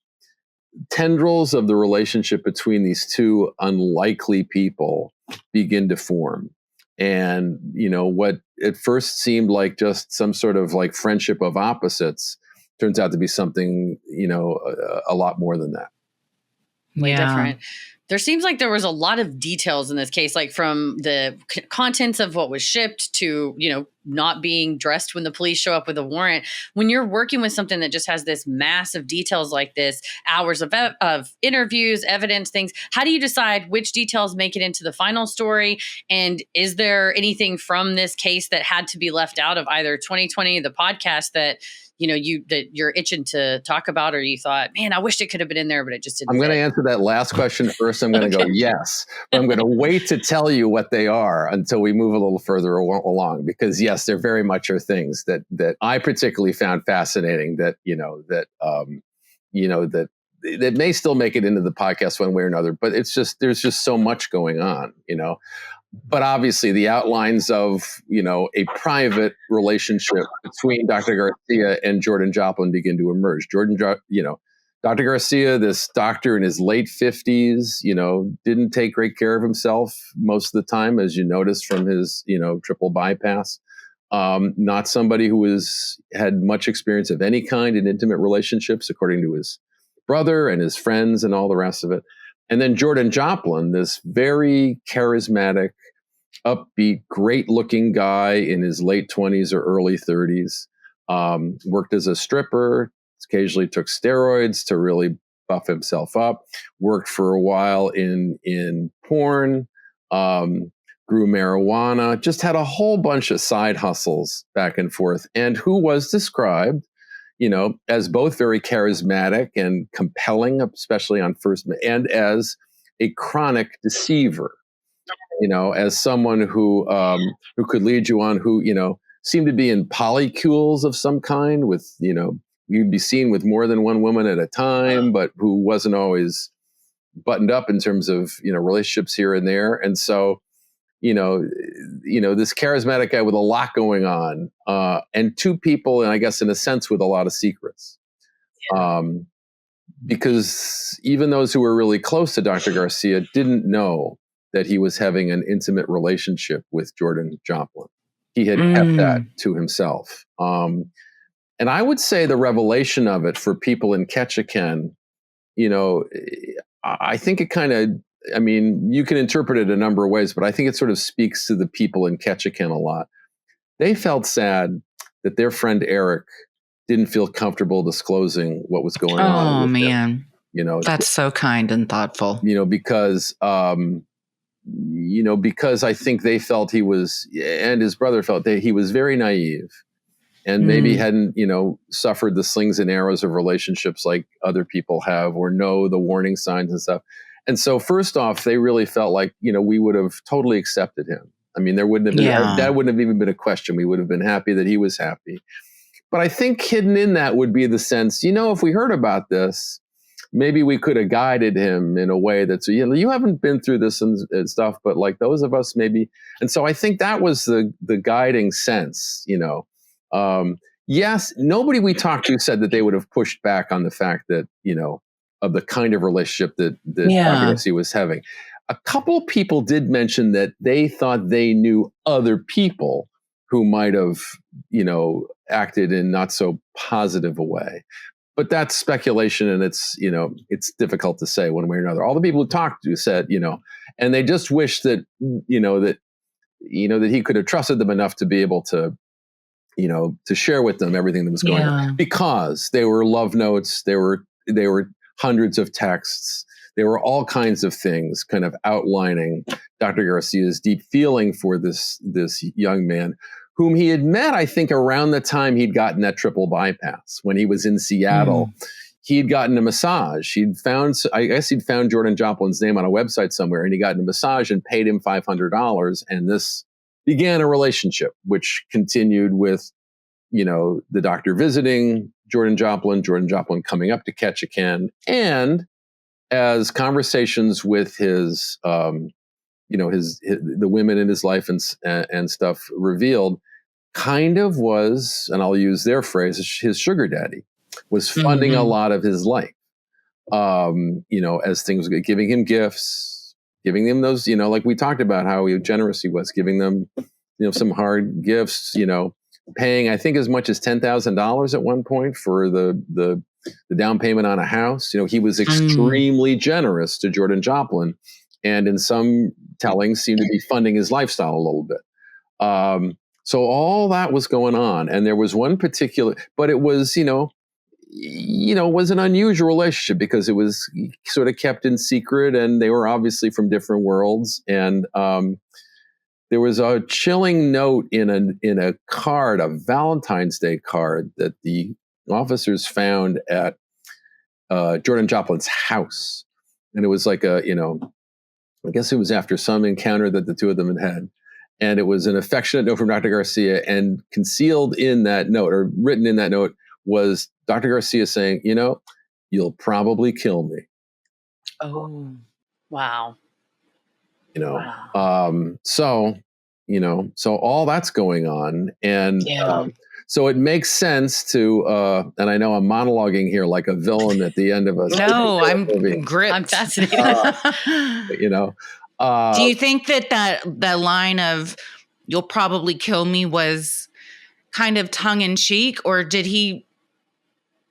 tendrils of the relationship between these two unlikely people begin to form. And, what at first seemed like just some sort of like friendship of opposites turns out to be something, a lot more than that. Way different. There seems like there was a lot of details in this case, like from the contents of what was shipped to, not being dressed when the police show up with a warrant. When you're working with something that just has this massive details like this, hours of interviews, evidence, things, how do you decide which details make it into the final story? And is there anything from this case that had to be left out of either 2020, the podcast that, you're itching to talk about, or you thought, man, I wish it could have been in there, but it just didn't. I'm going to answer that last question first. I'm going to go yes, but I'm going to wait to tell you what they are until we move a little further along, because yes, there very much are things that I particularly found fascinating that may still make it into the podcast one way or another, but there's just so much going on, But obviously, the outlines of a private relationship between Dr. Garcia and Jordan Joplin begin to emerge. Dr. Garcia, this doctor in his late 50s, didn't take great care of himself most of the time, as you noticed from his triple bypass. Not somebody who had much experience of any kind in intimate relationships, according to his brother and his friends and all the rest of it. And then Jordan Joplin, this very charismatic, upbeat, great-looking guy in his late 20s or early 30s, worked as a stripper, occasionally took steroids to really buff himself up, worked for a while in porn, grew marijuana, just had a whole bunch of side hustles back and forth, and who was described as both very charismatic and compelling, especially on first, and as a chronic deceiver, as someone who could lead you on, who, seemed to be in polycules of some kind with, you'd be seen with more than one woman at a time, but who wasn't always buttoned up in terms of, relationships here and there. And so, this charismatic guy with a lot going on, and two people, and I guess in a sense with a lot of secrets. Because even those who were really close to Dr. Garcia didn't know that he was having an intimate relationship with Jordan Joplin. He had kept that to himself. And I would say the revelation of it for people in Ketchikan, I think it kind of, you can interpret it a number of ways, but I think it sort of speaks to the people in Ketchikan a lot. They felt sad that their friend Eric didn't feel comfortable disclosing what was going on. Oh, man. That's so kind and thoughtful. Because I think they felt he was, and his brother felt that he was very naive and maybe hadn't, suffered the slings and arrows of relationships like other people have, or know the warning signs and stuff. And so first off, they really felt like, we would have totally accepted him. There wouldn't have been, that wouldn't have even been a question. We would have been happy that he was happy. But I think hidden in that would be the sense, if we heard about this, maybe we could have guided him in a way that's, you haven't been through this and stuff, but like those of us maybe. And so I think that was the guiding sense, yes, nobody we talked to said that they would have pushed back on the fact that, of the kind of relationship that Garcia was having. A couple people did mention that they thought they knew other people who might have, acted in not so positive a way. But that's speculation, and it's difficult to say one way or another. All the people who talked to said, and they just wish that, that he could have trusted them enough to be able to, to share with them everything that was going on, because they were love notes. They were hundreds of texts. There were all kinds of things kind of outlining Dr. Garcia's deep feeling for this young man, whom he had met, I think, around the time he'd gotten that triple bypass. When he was in Seattle, he'd gotten a massage. He'd found Jordan Joplin's name on a website somewhere, and he got a massage and paid him $500. And this began a relationship, which continued with, the doctor visiting Jordan Joplin coming up to Ketchikan, and as conversations with his the women in his life and stuff revealed, kind of was, and I'll use their phrase, his sugar daddy was funding a lot of his life. As things were giving him gifts, giving them those, like we talked about how generous he was, giving them, some hard gifts, paying, I think, as much as $10,000 at one point for the down payment on a house. He was extremely generous to Jordan Joplin, and in some tellings seemed to be funding his lifestyle a little bit. So all that was going on, and there was one particular, but it was, was an unusual relationship because it was sort of kept in secret, and they were obviously from different worlds. And there was a chilling note in a card, a Valentine's Day card that the officers found at Jordan Joplin's house, and it was like I guess it was after some encounter that the two of them had. And it was an affectionate note from Dr. Garcia, and concealed in that note, or written in that note, was Dr. Garcia saying, you'll probably kill me. Oh, wow. So all that's going on. And so it makes sense to, and I know I'm monologuing here like a villain at the end of a No, I'm gripped. I'm fascinated. Do you think that line of "you'll probably kill me" was kind of tongue in cheek, or did he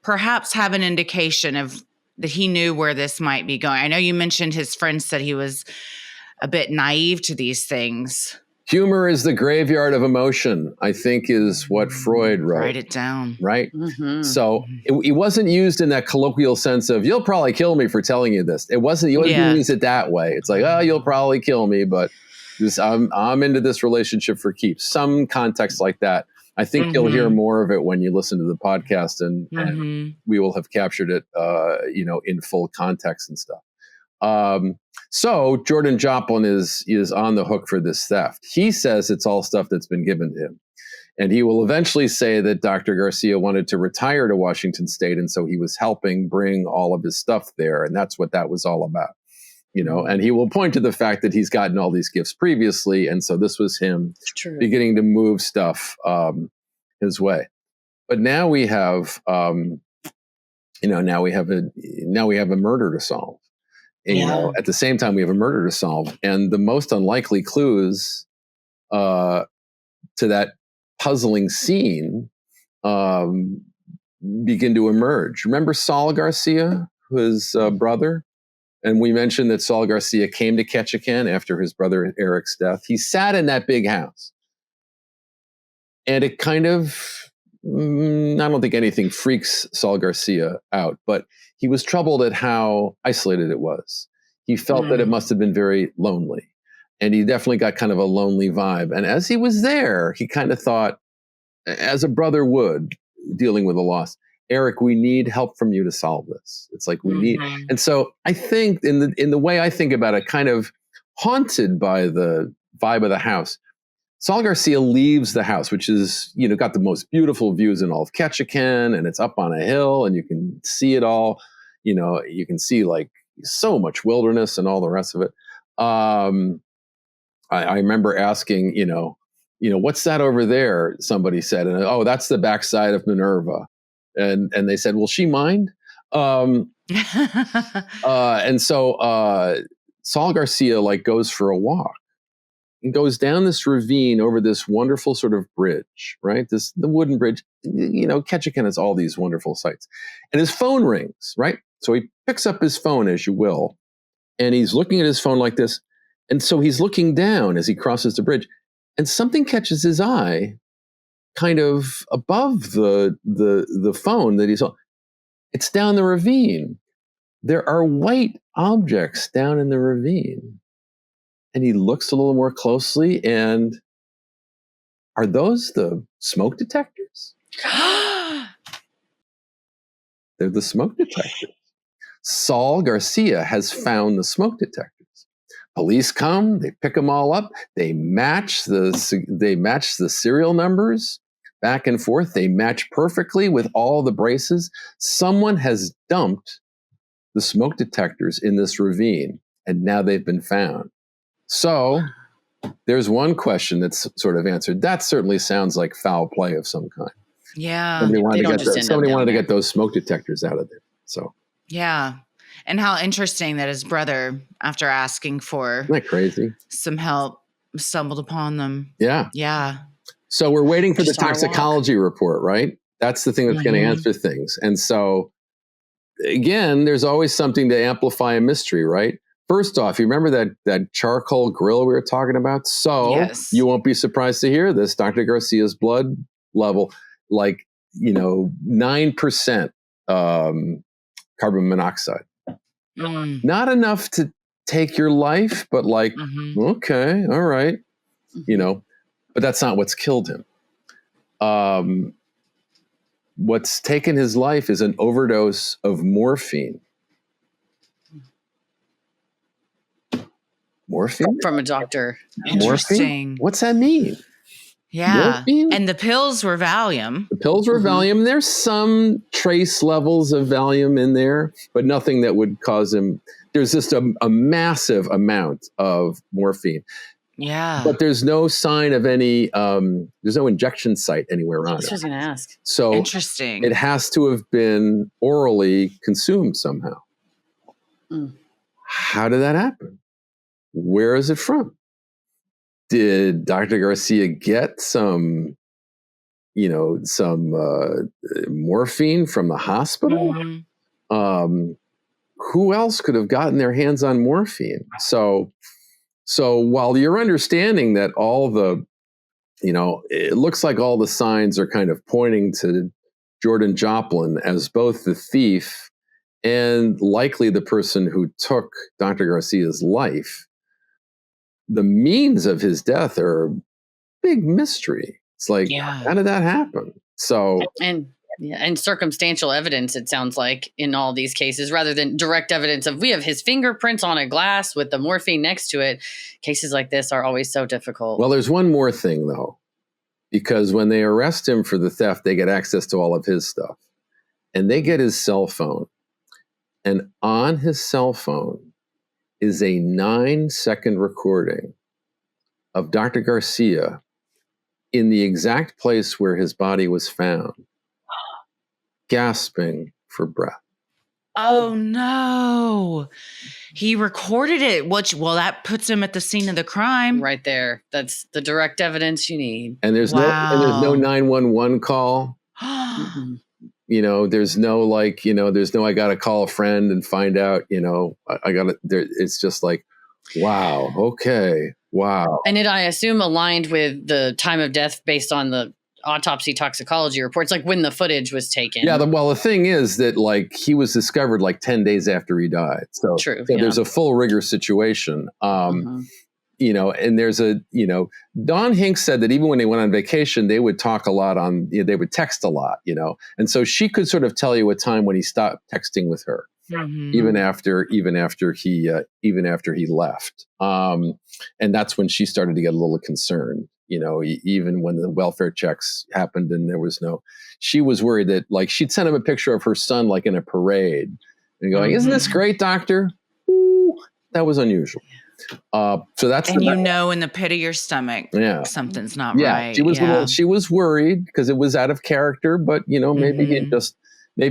perhaps have an indication of that he knew where this might be going? I know you mentioned his friends said he was a bit naive to these things. Humor is the graveyard of emotion, I think, is what Freud wrote. Write it down. Right? Mm-hmm. So it wasn't used in that colloquial sense of, you'll probably kill me for telling you this. It wasn't, you wouldn't use it that way. It's like, oh, you'll probably kill me, but I'm into this relationship for keeps. Some context like that. I think you'll hear more of it when you listen to the podcast, and we will have captured it, in full context and stuff. So Jordan Joplin is on the hook for this theft. He says it's all stuff that's been given to him. And he will eventually say that Dr. Garcia wanted to retire to Washington State, and so he was helping bring all of his stuff there. And that's what that was all about. And he will point to the fact that he's gotten all these gifts previously. And so this was him beginning to move stuff his way. But now we have, now we have a murder to solve. And, at the same time, we have a murder to solve. And the most unlikely clues to that puzzling scene begin to emerge. Remember Saul Garcia, his brother? And we mentioned that Saul Garcia came to Ketchikan after his brother Eric's death. He sat in that big house. And it kind of, I don't think anything freaks Saul Garcia out, but he was troubled at how isolated it was. He felt that it must have been very lonely. And he definitely got kind of a lonely vibe. And as he was there, he kind of thought, as a brother would, dealing with a loss, Eric, we need help from you to solve this. It's like we need. And so I think in the way I think about it, kind of haunted by the vibe of the house, Saul Garcia leaves the house, which is, got the most beautiful views in all of Ketchikan, and it's up on a hill, and you can see it all. You can see like so much wilderness and all the rest of it. I remember asking, what's that over there? Somebody said, and oh, that's the backside of Minerva. And they said, will she mind? And so Saul Garcia goes for a walk and goes down this ravine over this wonderful sort of bridge, right? The wooden bridge. Ketchikan has all these wonderful sights. And his phone rings, right? So he picks up his phone, as you will, and he's looking at his phone like this. And so he's looking down as he crosses the bridge, and something catches his eye kind of above the phone that he saw. It's down the ravine. There are white objects down in the ravine. And he looks a little more closely, and are those the smoke detectors? They're the smoke detectors. Saul Garcia has found the smoke detectors. Police come, they pick them all up, they match the serial numbers back and forth. They match perfectly with all the braces. Someone has dumped the smoke detectors in this ravine, and now they've been found. So there's one question that's sort of answered. That certainly sounds like foul play of some kind. Yeah. Somebody wanted to get those smoke detectors out of there. So yeah. And how interesting that his brother, after asking for isn't that crazy? Some help, stumbled upon them. Yeah. Yeah. So we're waiting for Just the on a toxicology report, right? That's the thing that's going to answer things. And so, again, there's always something to amplify a mystery, right? First off, you remember that charcoal grill we were talking about? So you won't be surprised to hear this. Dr. Garcia's blood level, 9% carbon monoxide. Not enough to take your life, but okay, all right, but that's not what's killed him. What's taken his life is an overdose of morphine. Morphine? From a doctor. Interesting. Morphine? What's that mean? Yeah. Morphine? And the pills were Valium. The pills were Valium. There's some trace levels of Valium in there, but nothing that would cause him. There's just a massive amount of morphine. Yeah. But there's no sign of any, there's no injection site anywhere around it. I was going to ask. So interesting. It has to have been orally consumed somehow. How did that happen? Where is it from? Did Dr. Garcia get some morphine from the hospital? Who else could have gotten their hands on morphine? So while you're understanding that all the, it looks like all the signs are kind of pointing to Jordan Joplin as both the thief and likely the person who took Dr. Garcia's life, the means of his death are a big mystery. It's like, how did that happen? So, and circumstantial evidence, it sounds like, in all these cases, rather than direct evidence of, we have his fingerprints on a glass with the morphine next to it. Cases like this are always so difficult. Well, there's one more thing, though, because when they arrest him for the theft, they get access to all of his stuff, and they get his cell phone. And on his cell phone is a 9-second recording of Dr. Garcia in the exact place where his body was found, gasping for breath. Oh, no. He recorded it, that puts him at the scene of the crime. Right there. That's the direct evidence you need. And there's no 911 call. There's no I got to call a friend and find out, I got to, it's just like, wow. Okay. Wow. And it, I assume, aligned with the time of death based on the autopsy toxicology reports, like when the footage was taken. Yeah. The thing is that he was discovered 10 days after he died. So, true. There's a full rigor situation. And there's Don Hinks said that even when they went on vacation, they would talk a lot they would text a lot, and so she could sort of tell you a time when he stopped texting with her, even after he left. And that's when she started to get a little concerned, even when the welfare checks happened and she was worried that she'd send him a picture of her son, in a parade and going, isn't this great, doctor? Ooh, that was unusual. So that's in the pit of your stomach, something's not right. She was worried because it was out of character, but maybe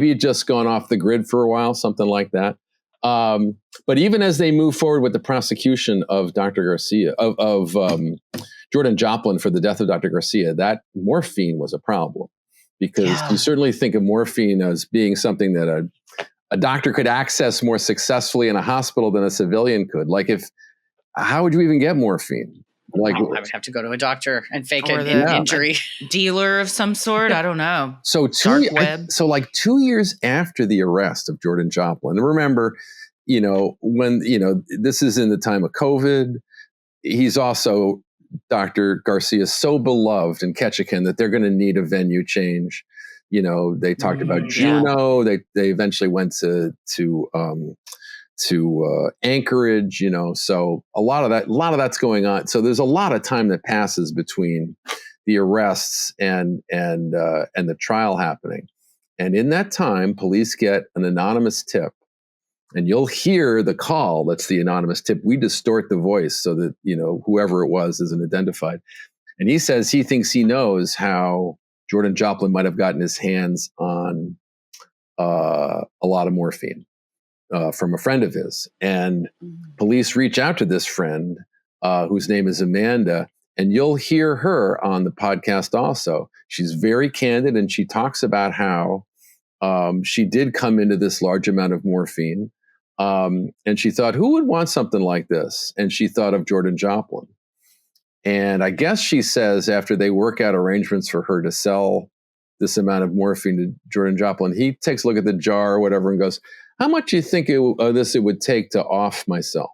he'd just gone off the grid for a while, something like that. But even as they move forward with the prosecution of Dr. Garcia, of Jordan Joplin for the death of Dr. Garcia, that morphine was a problem because you certainly think of morphine as being something that a doctor could access more successfully in a hospital than a civilian could. How would you even get morphine? I would have to go to a doctor and fake an injury. Dealer of some sort. I don't know. So 2 years after the arrest of Jordan Joplin, remember, when, this is in the time of COVID, he's also, Dr. Garcia is so beloved in Ketchikan that they're going to need a venue change. They talked about Juneau. They eventually went to Anchorage, so a lot of that's going on. So there's a lot of time that passes between the arrests and the trial happening. And in that time, police get an anonymous tip, and you'll hear the call. That's the anonymous tip. We distort the voice so that, whoever it was isn't identified. And he says he thinks he knows how Jordan Joplin might have gotten his hands on a lot of morphine from a friend of his. And police reach out to this friend, whose name is Amanda, and you'll hear her on the podcast also. She's very candid, and she talks about how she did come into this large amount of morphine, and she thought, who would want something like this? And she thought of Jordan Joplin. And I guess she says after they work out arrangements for her to sell this amount of morphine to Jordan Joplin, he takes a look at the jar or whatever and goes, how much do you think it would take to off myself?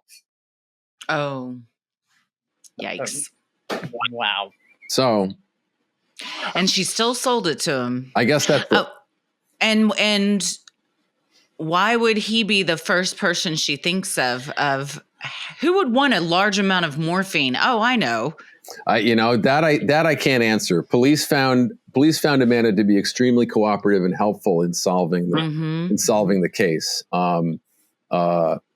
Oh, yikes. Wow. So. And she still sold it to him. I guess that's and why would he be the first person she thinks of who would want a large amount of morphine? Oh, I know. That I can't answer. Police found Amanda to be extremely cooperative and helpful in solving the case.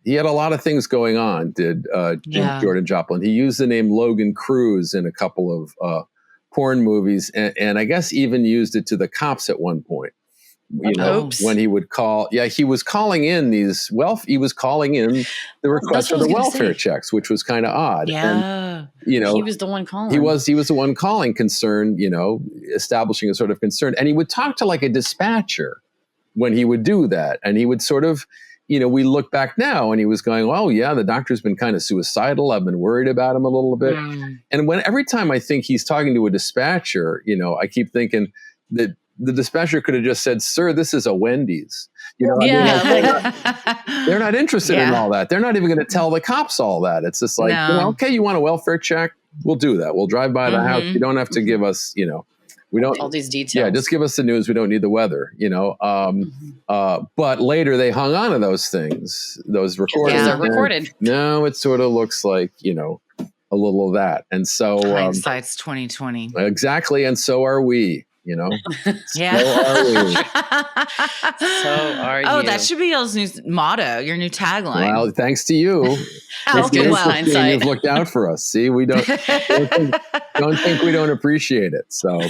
He had a lot of things going on. Did Jordan Joplin? He used the name Logan Cruz in a couple of porn movies, and I guess even used it to the cops at one point. When he would call, he was calling in the request for the welfare checks, which was kind of odd. Yeah, and, he was the one calling. He was the one calling, concerned, establishing a sort of concern, and he would talk to like a dispatcher when he would do that, and he would sort of, we look back now, and he was going, oh yeah, the doctor's been kind of suicidal. I've been worried about him a little bit, and every time I think he's talking to a dispatcher, I keep thinking that the dispatcher could have just said, sir, this is a Wendy's. They're not interested in all that. They're not even going to tell the cops all that. It's just like, okay, you want a welfare check? We'll do that. We'll drive by the house. You don't have to give us, we don't all these details. Yeah, just give us the news. We don't need the weather, but later they hung on to those things, those recordings. Yeah, they're recorded. No, it sort of looks like, a little of that. And so hindsight's 2020. Exactly. And so are we. Yeah. So are we. So are you. Oh, that should be y'all's new motto, your new tagline. Well, thanks to you. You've looked out for us. See, we don't think we don't appreciate it. So.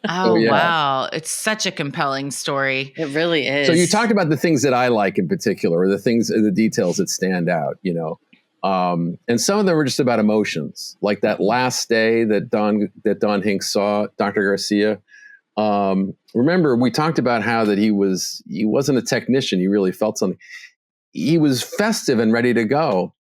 Wow. It's such a compelling story. It really is. So you talked about the things that I like in particular, or the details that stand out, and some of them were just about emotions, like that last day that Don Hinks saw Dr. Garcia. Remember, we talked about how that he wasn't a technician. He really felt something. He was festive and ready to go,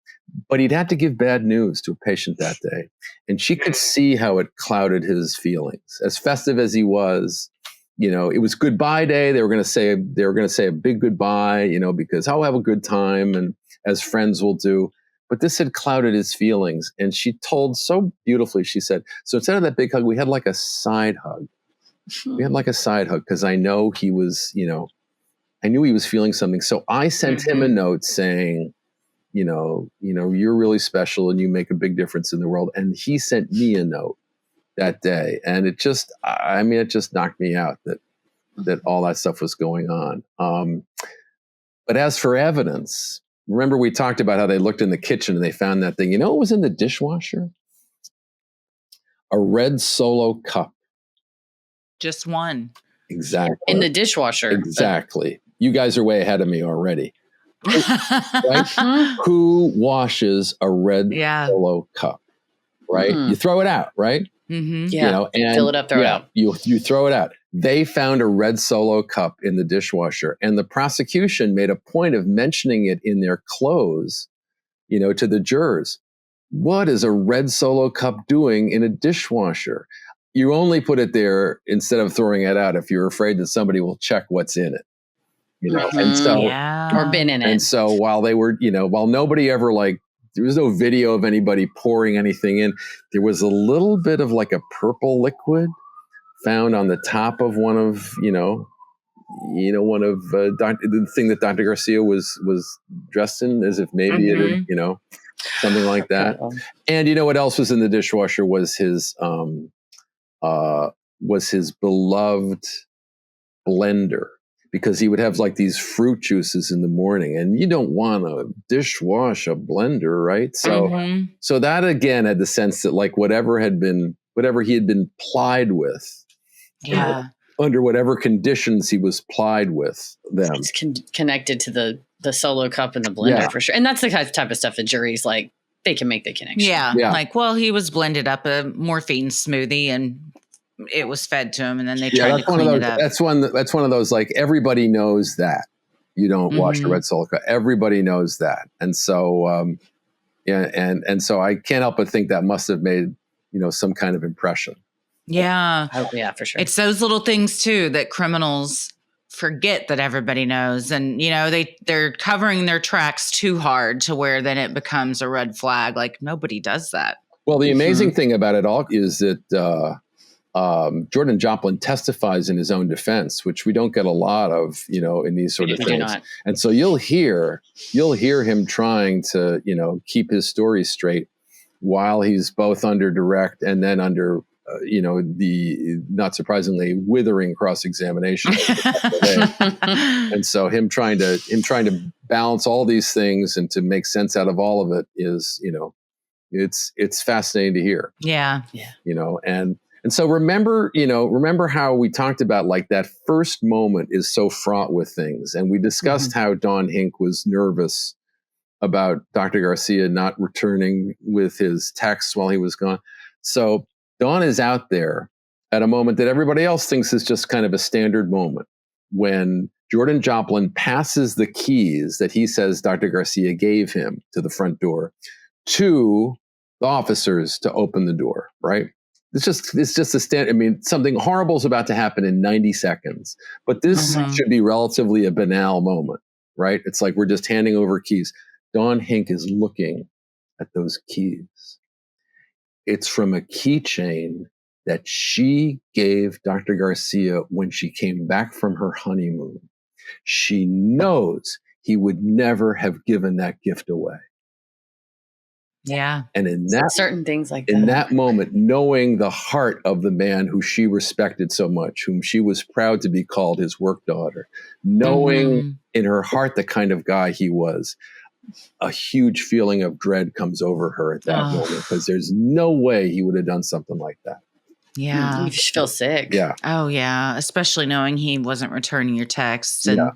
but he'd had to give bad news to a patient that day. And she could see how it clouded his feelings. As festive as he was, it was goodbye day. They were going to say a big goodbye, because I'll have a good time, and as friends will do. But this had clouded his feelings. And she told so beautifully, she said, so instead of that big hug, we had like a side hug. We had like a side hug because I know he was, I knew he was feeling something. So I sent him a note saying, you're really special and you make a big difference in the world. And he sent me a note that day. And it just knocked me out that all that stuff was going on. But as for evidence, remember we talked about how they looked in the kitchen and they found that thing. What was in the dishwasher? A red Solo cup. Just one. Exactly. In the dishwasher. Exactly. You guys are way ahead of me already. Right? Who washes a red Solo cup? Right? You throw it out, right? Mm-hmm. Yeah. And fill it up, throw it out. You throw it out. They found a red Solo cup in the dishwasher, and the prosecution made a point of mentioning it in their close, to the jurors. What is a red Solo cup doing in a dishwasher? You only put it there instead of throwing it out if you're afraid that somebody will check what's in it, and so or been in it. And so while they were, while nobody ever there was no video of anybody pouring anything in, there was a little bit of like a purple liquid found on the top of one of the thing that Dr. Garcia was dressed in, as if maybe it had, something like that. And what else was in the dishwasher was his was his beloved blender, because he would have like these fruit juices in the morning, and you don't want to dishwash a blender, right? So, so that again had the sense that like whatever he had been plied with, under whatever conditions he was plied with them, it's connected to the solo cup and the blender for sure. And that's the type of stuff the jury's like, they can make the connection. Yeah. Like, well, he was blended up a morphine smoothie and it was fed to him, and then they tried to clean it up. That's one of those, like, everybody knows that you don't wash the red solo cup. Everybody knows that. And so, and so I can't help but think that must have made, some kind of impression. Yeah. Oh, yeah, for sure. It's those little things too that criminals forget that everybody knows. And, they're covering their tracks too hard to where then it becomes a red flag. Like, nobody does that. Well, the amazing thing about it all is that, Jordan Joplin testifies in his own defense, which we don't get a lot of, in these sort of things. And so you'll hear him trying to, keep his story straight while he's both under direct and then under, the, not surprisingly, withering cross-examination. And so him trying to balance all these things and to make sense out of all of it is, it's fascinating to hear. Yeah. And so remember how we talked about, like, that first moment is so fraught with things. And we discussed how Don Hink was nervous about Dr. Garcia not returning with his texts while he was gone. So Don is out there at a moment that everybody else thinks is just kind of a standard moment, when Jordan Joplin passes the keys that he says Dr. Garcia gave him to the front door to the officers to open the door, right? It's just a stand. I mean, something horrible is about to happen in 90 seconds, but this should be relatively a banal moment, right? It's like we're just handing over keys. Don Hink is looking at those keys. It's from a keychain that she gave Dr. Garcia when she came back from her honeymoon. She knows he would never have given that gift away. Yeah. And in that certain things like that. In that moment, knowing the heart of the man who she respected so much, whom she was proud to be called his work daughter, knowing in her heart the kind of guy he was, a huge feeling of dread comes over her at that moment, because there's no way he would have done something like that. Yeah. You feel sick. Yeah. Oh, yeah. Especially knowing he wasn't returning your texts. And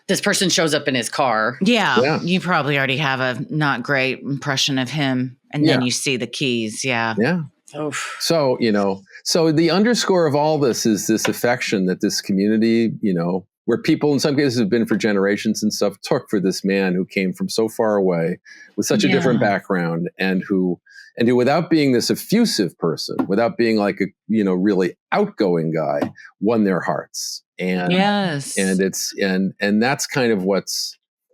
this person shows up in his car. Yeah. You probably already have a not great impression of him. And then you see the keys. Yeah. Yeah. Oof. So, so the underscore of all this is this affection that this community, where people in some cases have been for generations and stuff, took for this man who came from so far away with such a different background, and who without being this effusive person, without being like a, really outgoing guy, won their hearts. And and it's and that's kind of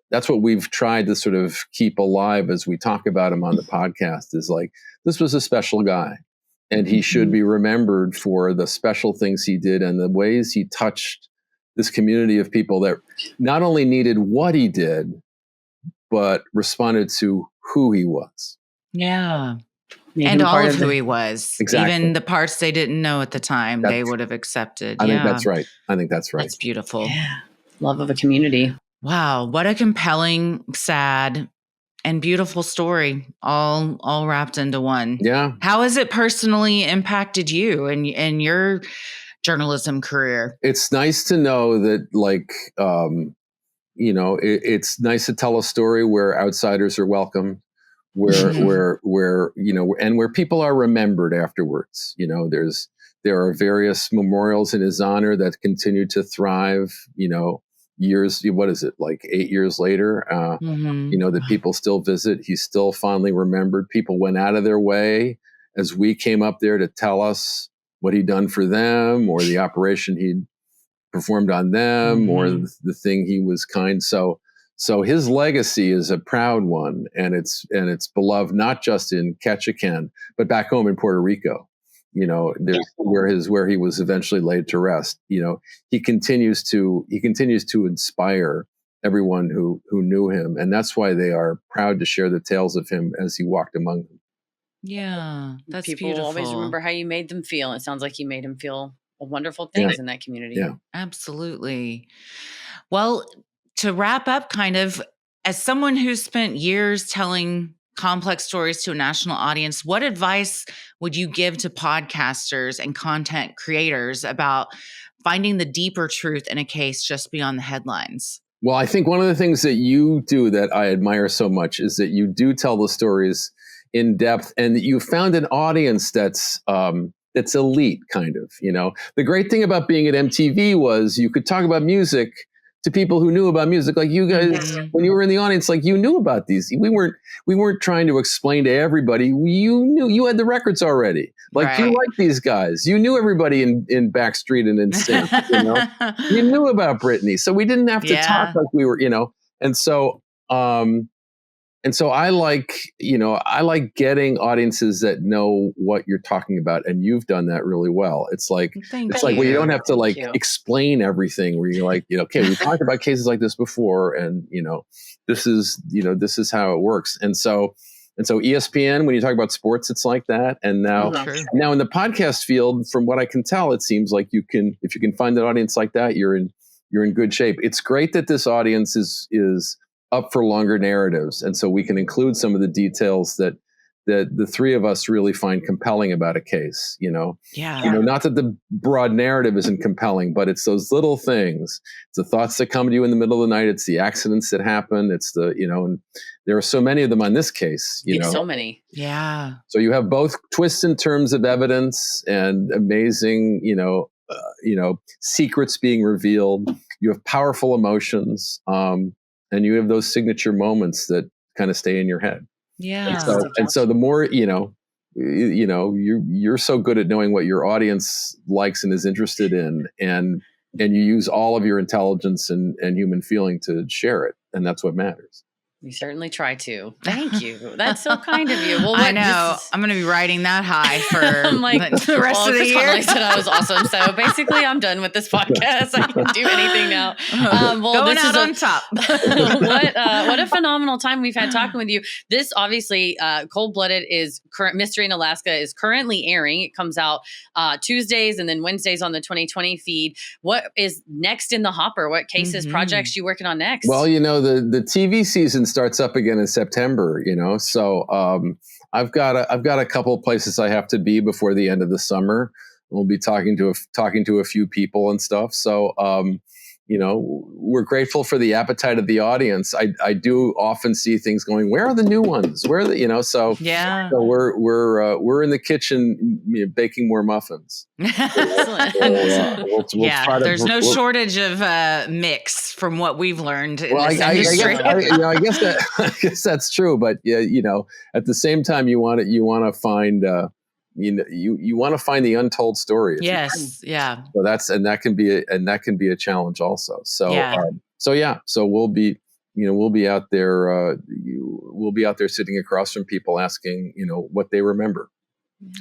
that's what we've tried to sort of keep alive as we talk about him on the podcast, is like, this was a special guy, and he should be remembered for the special things he did and the ways he touched this community of people that not only needed what he did, but responded to who he was. Yeah. And all of who he was. Exactly. Even the parts they didn't know at the time, they would have accepted. I think that's right. That's beautiful. Yeah. Love of a community. Wow. What a compelling, sad, and beautiful story, all wrapped into one. Yeah. How has it personally impacted you and your journalism career? It's nice to know that, like, it's nice to tell a story where outsiders are welcome, where and where people are remembered afterwards. There are various memorials in his honor that continue to thrive, years, what is it, like 8 years later, that people still visit. He's still fondly remembered. People went out of their way as we came up there to tell us what he'd done for them, or the operation he'd performed on them, or the thing he was kind. So his legacy is a proud one, and it's beloved not just in Ketchikan, but back home in Puerto Rico. There's where he was eventually laid to rest. He continues to inspire everyone who knew him, and that's why they are proud to share the tales of him as he walked among them. Yeah, that's People beautiful. will always remember how you made them feel. It sounds like you made them feel wonderful things in that community. Yeah. Absolutely. Well, to wrap up, kind of, as someone who's spent years telling complex stories to a national audience, what advice would you give to podcasters and content creators about finding the deeper truth in a case just beyond the headlines? Well, I think one of the things that you do that I admire so much is that you do tell the stories in depth, and that you found an audience that's elite, kind of. The great thing about being at MTV was you could talk about music to people who knew about music, like you guys. When you were in the audience, like you knew about these. We weren't trying to explain to everybody. You knew, you had the records already. Like you liked these guys. You knew everybody in Backstreet and in Sync. You knew about Britney, so we didn't have to talk like we were. And so I like getting audiences that know what you're talking about, and you've done that really well. It's like where you don't have to explain everything. Where you're like, okay, we talked about cases like this before, and this is how it works. And so ESPN, when you talk about sports, it's like that. And now in the podcast field, from what I can tell, it seems like if you can find an audience like that, you're in good shape. It's great that this audience is up for longer narratives, and so we can include some of the details that the three of us really find compelling about a case. Not that the broad narrative isn't compelling, but it's those little things. It's the thoughts that come to you in the middle of the night. It's the accidents that happen. It's and there are so many of them on this case. So many. Yeah. So you have both twists in terms of evidence and amazing, secrets being revealed. You have powerful emotions. And you have those signature moments that kind of stay in your head. Yeah. And so the more, you're so good at knowing what your audience likes and is interested in, and you use all of your intelligence and human feeling to share it. And that's what matters. We certainly try to. Thank you. That's so kind of you. Well, I know. I'm going to be riding that high for the rest of the year. Chris Connelly said I was awesome. So basically, I'm done with this podcast. I can do anything now. Going out on top. What a phenomenal time we've had talking with you. This, obviously, Cold Blooded is current. Mystery in Alaska is currently airing. It comes out Tuesdays and then Wednesdays on the 2020 feed. What is next in the hopper? What cases, projects you working on next? Well, the TV season starts up again in September, so I've got a couple of places I have to be before the end of the summer. We'll be talking to a few people and stuff. So we're grateful for the appetite of the audience. I do often see things going, where are the new ones? Where are the, so we're in the kitchen baking more muffins. Excellent. There's no shortage of mix from what we've learned in this industry. I guess that's true. But at the same time, you want to find. You want to find the untold story. Yes. Yeah. So that can be a challenge also. So we'll be out there. We'll be out there sitting across from people asking, what they remember.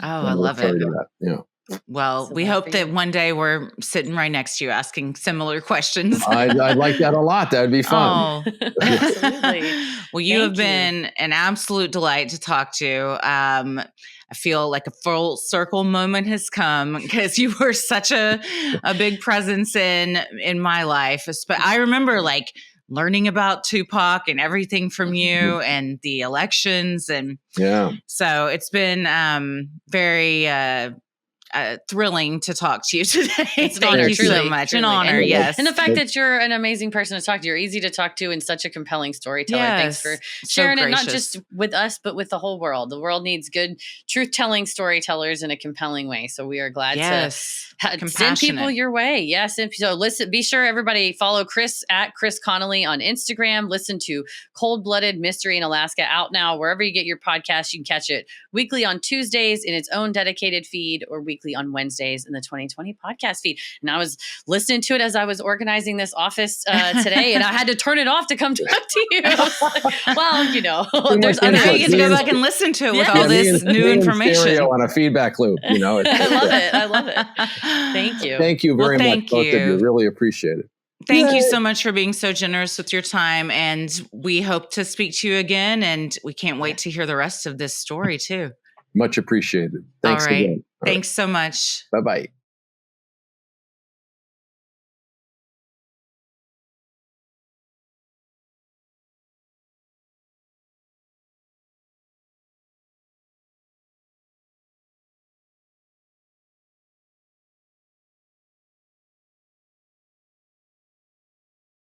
Oh, I love it. Yeah. Well, we hope that one day we're sitting right next to you asking similar questions. I'd like that a lot. That would be fun. Oh, absolutely. Well, you have been an absolute delight to talk to. I feel like a full circle moment has come because you were such a big presence in my life. I remember learning about Tupac and everything from you and the elections. And so it's been very thrilling to talk to you today. It's an honor, Thank you so much. An honor, yes. And the fact that you're an amazing person to talk to, you're easy to talk to and such a compelling storyteller. Yes. Thanks for sharing it, not just with us, but with the whole world. The world needs good, truth-telling storytellers in a compelling way. So we are glad to send people your way. Yes. And so be sure everybody follow Chris at Chris Connelly on Instagram. Listen to Cold Blooded Mystery in Alaska, out now wherever you get your podcast. You can catch it weekly on Tuesdays in its own dedicated feed, or weekly on Wednesdays in the 2020 podcast feed. And I was listening to it as I was organizing this office today, and I had to turn it off to come talk to you. There's other you get to go back and listen to it with all this new information on a feedback loop. I love it. Thank you. Thank you very much, both of you. Really appreciate it. Thank you so much for being so generous with your time. And we hope to speak to you again. And we can't wait to hear the rest of this story too. Much appreciated. Thanks All right. again. Thanks so much. Bye-bye.